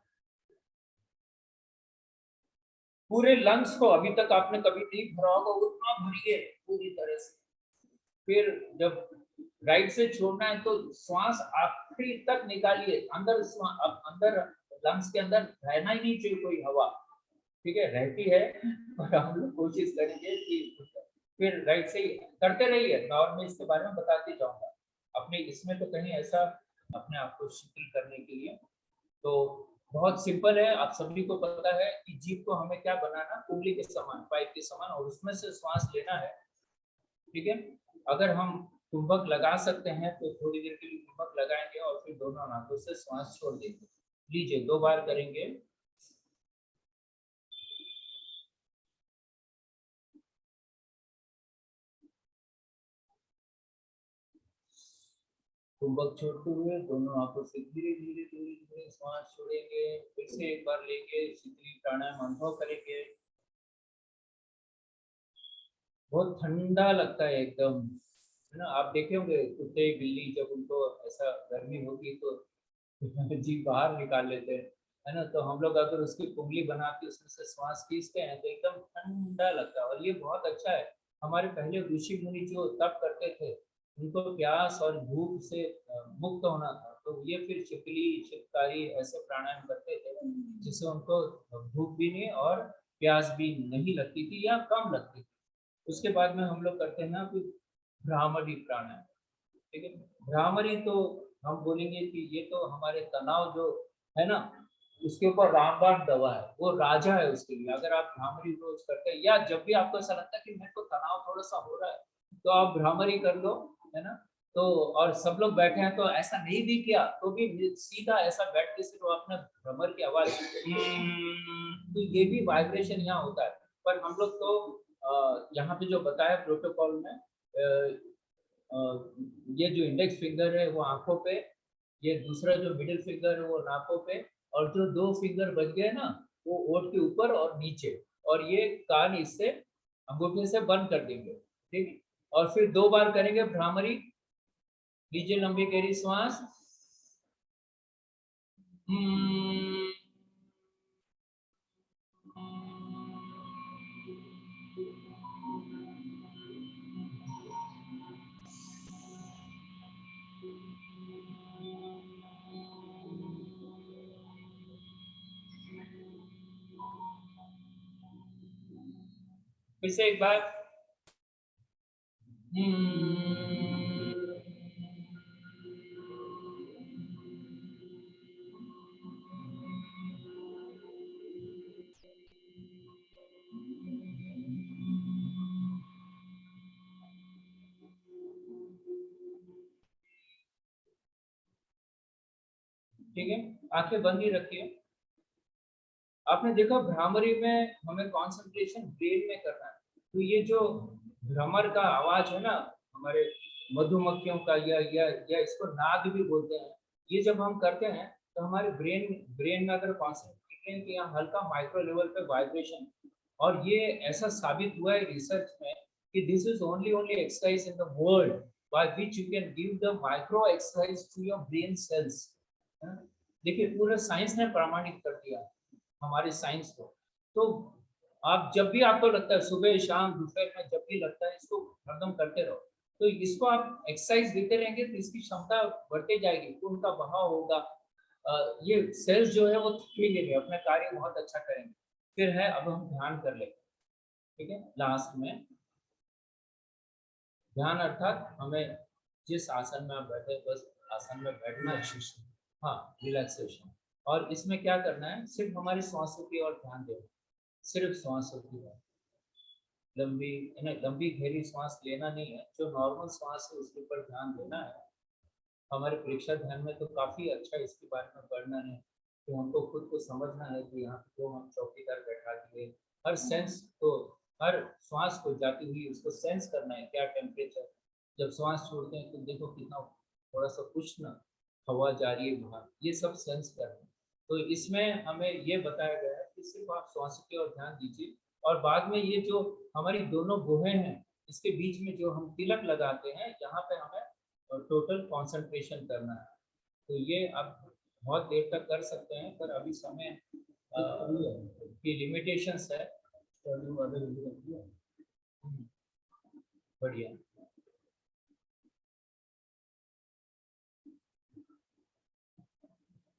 पूरे लंग्स को, अभी तक आपने कभी नहीं भरा होगा, उतना भरिए पूरी तरह से। फिर जब राइट से छोड़ना है तो श्वास आखिरी तक निकालिए। अंदर अंदर लंग्स के अंदर रहना ही नहीं चाहिए कोई हवा। ठीक है, रहती है पर हम लोग कोशिश करेंगे कि फिर राइट से ही करते रहिए। और मैं इसके बारे में बताते जाऊंगा अपने इसमें, तो कहीं ऐसा अपने आप को शिथिल करने के लिए। तो बहुत सिंपल है, आप सभी को पता है कि जीभ को हमें क्या बनाना, उंगली के समान, पाइप के समान, और उसमें से श्वास लेना है। ठीक है, अगर हम कुंभक लगा सकते हैं तो थोड़ी देर के लिए कुंभक लगाएंगे और फिर दोनों नाकों से श्वास छोड़ देंगे। लीजिए 2 बार करेंगे। कुंभक छोड़ते हुए दोनों आंखों से धीरे धीरे धीरे धीरे श्वास छोड़ेंगे। फिर से एक बार लेंगे, शीतली प्राणायाम अनुभव करेंगे। बहुत ठंडा लगता है एकदम, है ना। आप देखे होंगे कुत्ते बिल्ली जब उनको ऐसा गर्मी होगी तो जीभ बाहर निकाल लेते हैं, है ना। तो हम लोग अगर उसकी कुंडली बना के उसमें से श्वास खींचते हैं तो एकदम ठंडा लगता है। और ये बहुत अच्छा है। हमारे पहले ऋषि मुनि जो तप करते थे, उनको प्यास और भूख से मुक्त होना था, तो ये फिर छिपली छिपकारी ऐसे प्राणायाम करते थे, जिससे उनको भूख भी नहीं और प्यास भी नहीं लगती थी या कम लगती थी। उसके बाद में हम लोग करते हैं ना कि भ्रामरी प्राणायाम। ठीक है, भ्रामरी तो हम बोलेंगे कि ये तो हमारे तनाव जो है ना, उसके ऊपर रामबाण दवा है, वो राजा है उसके लिए। अगर आप भ्रामरी रोज करते हैं, या जब भी आपको ऐसा लगता है कि मेरे को तनाव थोड़ा सा हो रहा है, तो आप भ्रामरी कर लो, है ना। तो और सब लोग बैठे हैं तो ऐसा नहीं भी किया तो भी सीधा ऐसा बैठ के सिर्फ आपने भ्रमर की आवाज, तो ये भी वाइब्रेशन यहाँ होता है। पर हम लोग तो यहाँ पे जो बताया प्रोटोकॉल में, ये जो इंडेक्स फिंगर है वो आंखों पे, ये दूसरा जो मिडिल फिंगर है वो नाकों पे, और जो 2 फिंगर बच गए ना, वो ओठ के ऊपर और नीचे, और ये कान इससे अंगूठे से बंद कर देंगे। ठीक है, और फिर 2 बार करेंगे भ्रामरी। लीजिए लंबी गहरी श्वास। फिर से एक बार। ठीक है, आंखें बंद ही रखिए। आपने देखा भ्रामरी में हमें कंसंट्रेशन ब्रेन में करना है। तो ये जो भ्रमर का आवाज है ना, हमारे मधुमक्खियों का, या इसको नाद भी बोलते हैं, ये जब हम करते हैं तो हमारे ब्रेन में अगर कॉन्सेंट्रेशन किया, हल्का माइक्रो लेवल पे वाइब्रेशन। और ये ऐसा साबित हुआ है रिसर्च में कि this is only exercise in the world by which you can give the micro exercise to your brain cells. देखिए पूरा साइंस ने प्रमाणित कर दिया हमारे साइंस को। तो आप जब भी आपको लगता है, सुबह शाम दोपहर में जब भी लगता है, इसको हरदम करते रहो। तो इसको आप एक्सरसाइज देते रहेंगे तो इसकी क्षमता बढ़ते जाएगी, खून का बहाव होगा, ये सेल्स जो है वो थकेंगे नहीं, अपना कार्य बहुत अच्छा करेंगे। फिर है अब हम ध्यान कर लेते हैं, ठीक है। लास्ट में ध्यान अर्थात हमें जिस आसन में आप बैठे बस आसन में बैठना है, हाँ रिलैक्सेशन। और इसमें क्या करना है, सिर्फ हमारी सांसों की ओर ध्यान देना, सिर्फ सांसों की ओर। लंबी लंबी गहरी सांस लेना नहीं है, जो नॉर्मल सांस है उसके ऊपर ध्यान देना है। हमारे परीक्षा ध्यान में तो काफी अच्छा इसके बारे में पढ़ना है, तो हमको खुद को समझना है कि यहाँ पे तो हम चौकीदार बैठा दिए, हर सेंस को, हर श्वास को जाती हुई उसको सेंस करना है, क्या टेम्परेचर, जब श्वास छोड़ते हैं तो देखो कितना थोड़ा सा उष्ण हवा जा रही है बाहर, ये सब सेंस करना है। तो इसमें हमें ये बताया गया है कि सिर्फ आप श्वास की ओर ध्यान दीजिए, और बाद में ये जो हमारी दोनों गुहें हैं इसके बीच में जो हम तिलक लगाते हैं, यहाँ पे हमें टोटल कंसंट्रेशन करना है। तो ये आप बहुत देर तक कर सकते हैं, पर अभी समय की लिमिटेशंस है। बढ़िया।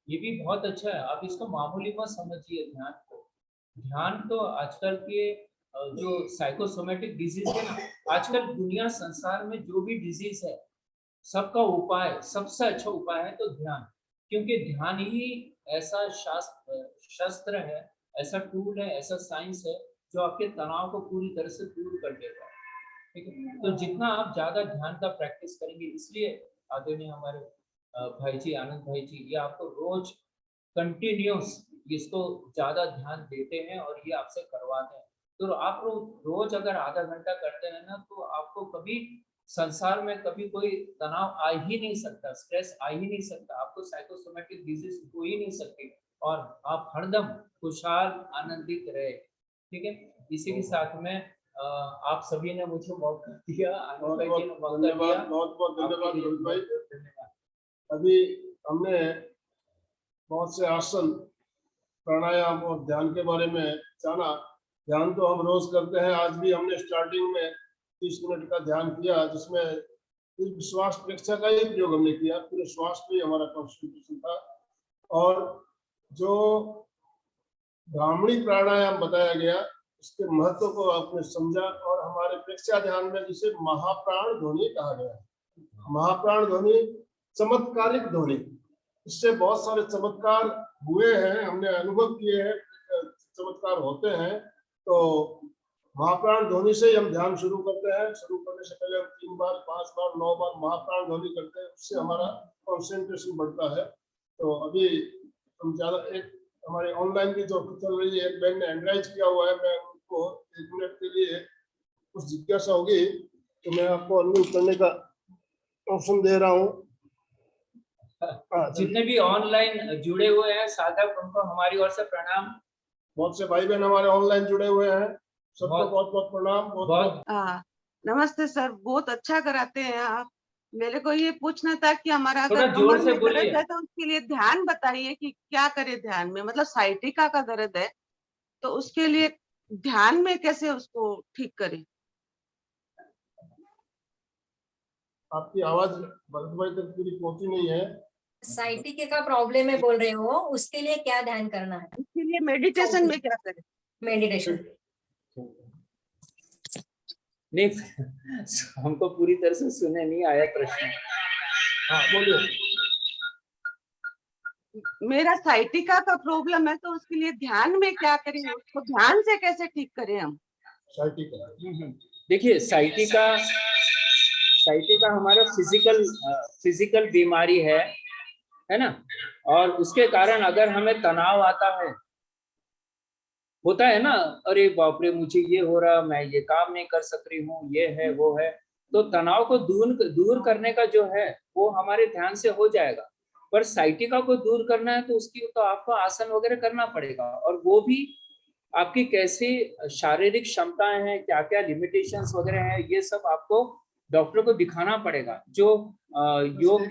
ये भी बहुत अच्छा है, आप इसको मामूली मत समझिए ध्यान को। ध्यान तो आजकल के जो साइकोसोमेटिक डिजीज है ना, आजकल दुनिया संसार में जो भी डिजीज है सबका उपाय, सबसे अच्छा उपाय है तो ध्यान। क्योंकि ध्यान ही ऐसा शस्त्र है, ऐसा टूल है, ऐसा साइंस है जो आपके तनाव को पूरी तरह से दूर कर देता है, ठीक है। तो जितना आप ज्यादा ध्यान का प्रैक्टिस करेंगे, इसलिए आदरणीय हमारे भाई जी, आनंद भाई जी, ये आपको रोज कंटिन्यूस इसको ज्यादा ध्यान देते हैं और ये आपसे करवाते हैं। तो आप रोज अगर आधा घंटा करते हैं ना, तो आपको कभी संसार में कभी कोई तनाव आ ही नहीं सकता, स्ट्रेस आ ही नहीं सकता, आपको साइकोसोमेटिक डिजीज हो ही नहीं सकती, और आप हरदम खुशहाल आनंदित रहे, ठीक है। इसी के साथ में आप सभी ने मुझे मौका दिया, आनंद भाई जी ने मौका दिया, बहुत बहुत धन्यवाद आपके लिए रोहित भाई। बहुत-बहुत धन्यवाद। अभी हमने बहुत से आसन, प्राणायाम और ध्यान के बारे में जाना। ध्यान तो हम रोज करते हैं, आज भी हमने स्टार्टिंग में 30 मिनट का ध्यान किया, जिसमें सिर्फ श्वास प्रेक्षा का ही प्रयोग हमने किया, पूरे श्वास पे हमारा कॉन्सेंट्रेशन था। और जो ब्राह्मणी प्राणायाम बताया गया उसके महत्व को आपने समझा, और हमारे प्रेक्षा ध्यान में जिसे महाप्राण ध्वनि कहा गया, महाप्राण ध्वनि चमत्कारिक ध्वनि, इससे बहुत सारे चमत्कार हुए हैं, हमने अनुभव किए हैं, चमत्कार होते हैं। तो महाप्राण ध्वनि से ही हम ध्यान शुरू करते हैं। शुरू करने से पहले हम 3 बार 5 बार 9 बार महाप्राण ध्वनि करते हैं, उससे हमारा कंसंट्रेशन बढ़ता है। तो अभी हम ज्यादा, एक हमारे ऑनलाइन की जो चल रही है, एक बहन ने एंड्राइज किया हुआ है, मैं उनको 1 मिनट के लिए कुछ जिज्ञासा होगी तो मैं आपको अनम्यूट करने का ऑप्शन दे रहा हूँ। जितने भी ऑनलाइन जुड़े हुए हैं साधक, उनको हमारी ओर से प्रणाम। बहुत से भाई बहन हमारे ऑनलाइन जुड़े हुए हैं, सबको बहुत- बहुत बहुत प्रणाम। बहुत नमस्ते सर, बहुत अच्छा कराते हैं आप। मेरे को ये पूछना था कि हमारा थोड़ा अगर जोर कमर से में बोलिए। दर्द है तो उसके लिए ध्यान बताइए कि क्या करे ध्यान में, मतलब साइटिका का दर्द है तो उसके लिए ध्यान में कैसे उसको ठीक करें। आपकी आवाज भरत भाई तक पूरी पहुंची नहीं है। साइटिके का प्रॉब्लम है बोल रहे हो, उसके लिए क्या ध्यान करना है? उसके लिए मेडिटेशन में क्या करें। मेडिटेशन। नहीं, हमको पूरी तरह से सुने नहीं आया प्रश्न। हाँ बोलिए। मेरा साइटिका का प्रॉब्लम है तो उसके लिए ध्यान में क्या करें, उसको ध्यान से कैसे ठीक करें हम। साइटिका, देखिए साइटिका हमारा फिजिकल बीमारी है ना, और उसके कारण अगर हमें तनाव आता है, होता है ना, अरे बाप रे मुझे ये हो रहा, मैं ये काम नहीं कर सक रही हूँ, ये है वो है, तो तनाव को दूर करने का जो है वो हमारे ध्यान से हो जाएगा। पर साइटिका को दूर करना है तो उसकी तो आपको आसन वगैरह करना पड़ेगा, और वो भी आपकी कैसी शारीरिक क्षमताएं हैं, क्या क्या लिमिटेशंस वगैरह हैं, ये सब आपको डॉक्टर को दिखाना पड़ेगा। जो योग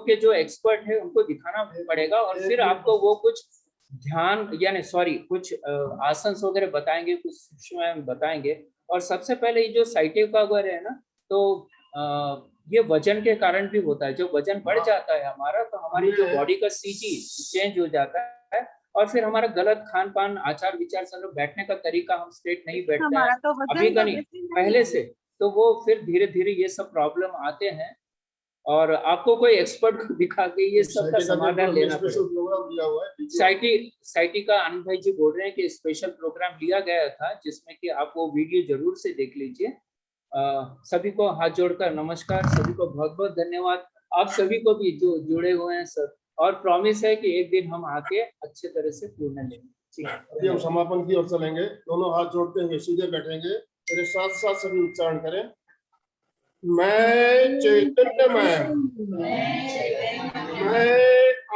के जो एक्सपर्ट है उनको दिखाना पड़ेगा, और फिर आपको वो कुछ ध्यान यानी कुछ आसन वगैरह बताएंगे, कुछ सूक्ष्म बताएंगे। और सबसे पहले ये जो साइटिका वगैरह है ना, तो ये वजन के कारण भी होता है। जो वजन बढ़ जाता है हमारा, तो हमारी जो बॉडी का सीजी चेंज हो जाता है, और फिर हमारा गलत खान पान, आचार विचार, सब लोग बैठने का तरीका, हम स्ट्रेट नहीं बैठते हैं हमारा तो अभी वजन का तो नहीं, बेसी नहीं पहले है। से, तो वो फिर धीरे धीरे ये सब प्रॉब्लम आते हैं और आपको कोई एक्सपर्ट को दिखा के ये सब का समाधान लेना स्पेशल पड़ेगा। प्रोग्राम दिया हुआ है। साइटी का आनंद भाई जी बोल रहे हैं कि स्पेशल प्रोग्राम लिया गया था जिसमें कि आप वो वीडियो जरूर से देख लीजिए। सभी को हाथ जोड़कर नमस्कार, सभी को बहुत बहुत धन्यवाद, आप सभी को भी जो जुड़े हुए हैं सर, और प्रॉमिस है कि एक दिन हम आके अच्छे तरह से पूर्ण लेंगे। ठीक है, अभी हम समापन की ओर चलेंगे, दोनों हाथ जोड़ते हुए सीधे बैठेंगे, मेरे साथ साथ सभी उच्चारण करें। मैं चैतन्यमय हूँ, मैं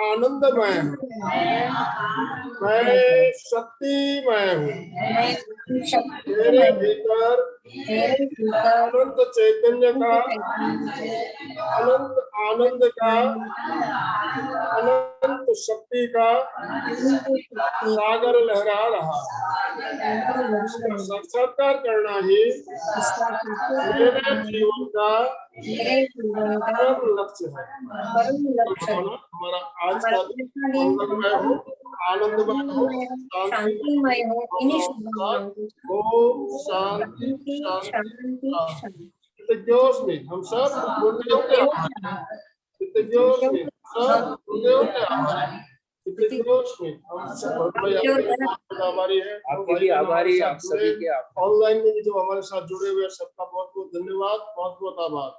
आनंदमय हूँ, मैं शक्तिमय हूँ, मेरे भीतर अनंत चैतन्य का, अनंत आनंद का, अनंत शक्ति का सागर लहरा रहा है। इसका साक्षात्कार करना ही मेरे जीवन का परम लक्ष्य है। हमारा आज का दिन मंगलमय हो, आनंदमय हो, शांतिमय हो, इन्हीं शुभ भावनाओं को ओम शांति शांति शांति शांति। कितने जोश में हम सब गुरुदेव के आभारी हैं। कितने जोश में सब गुरुदेव के आभारी हैं। कितने जोश में हम सब आभारी हैं। आपके भी आभारी, आप सभी के आभारी। ऑनलाइन में भी जो हमारे साथ जुड़े हुए हैं सबका बहुत बहुत धन्यवाद, बहुत बहुत आभार।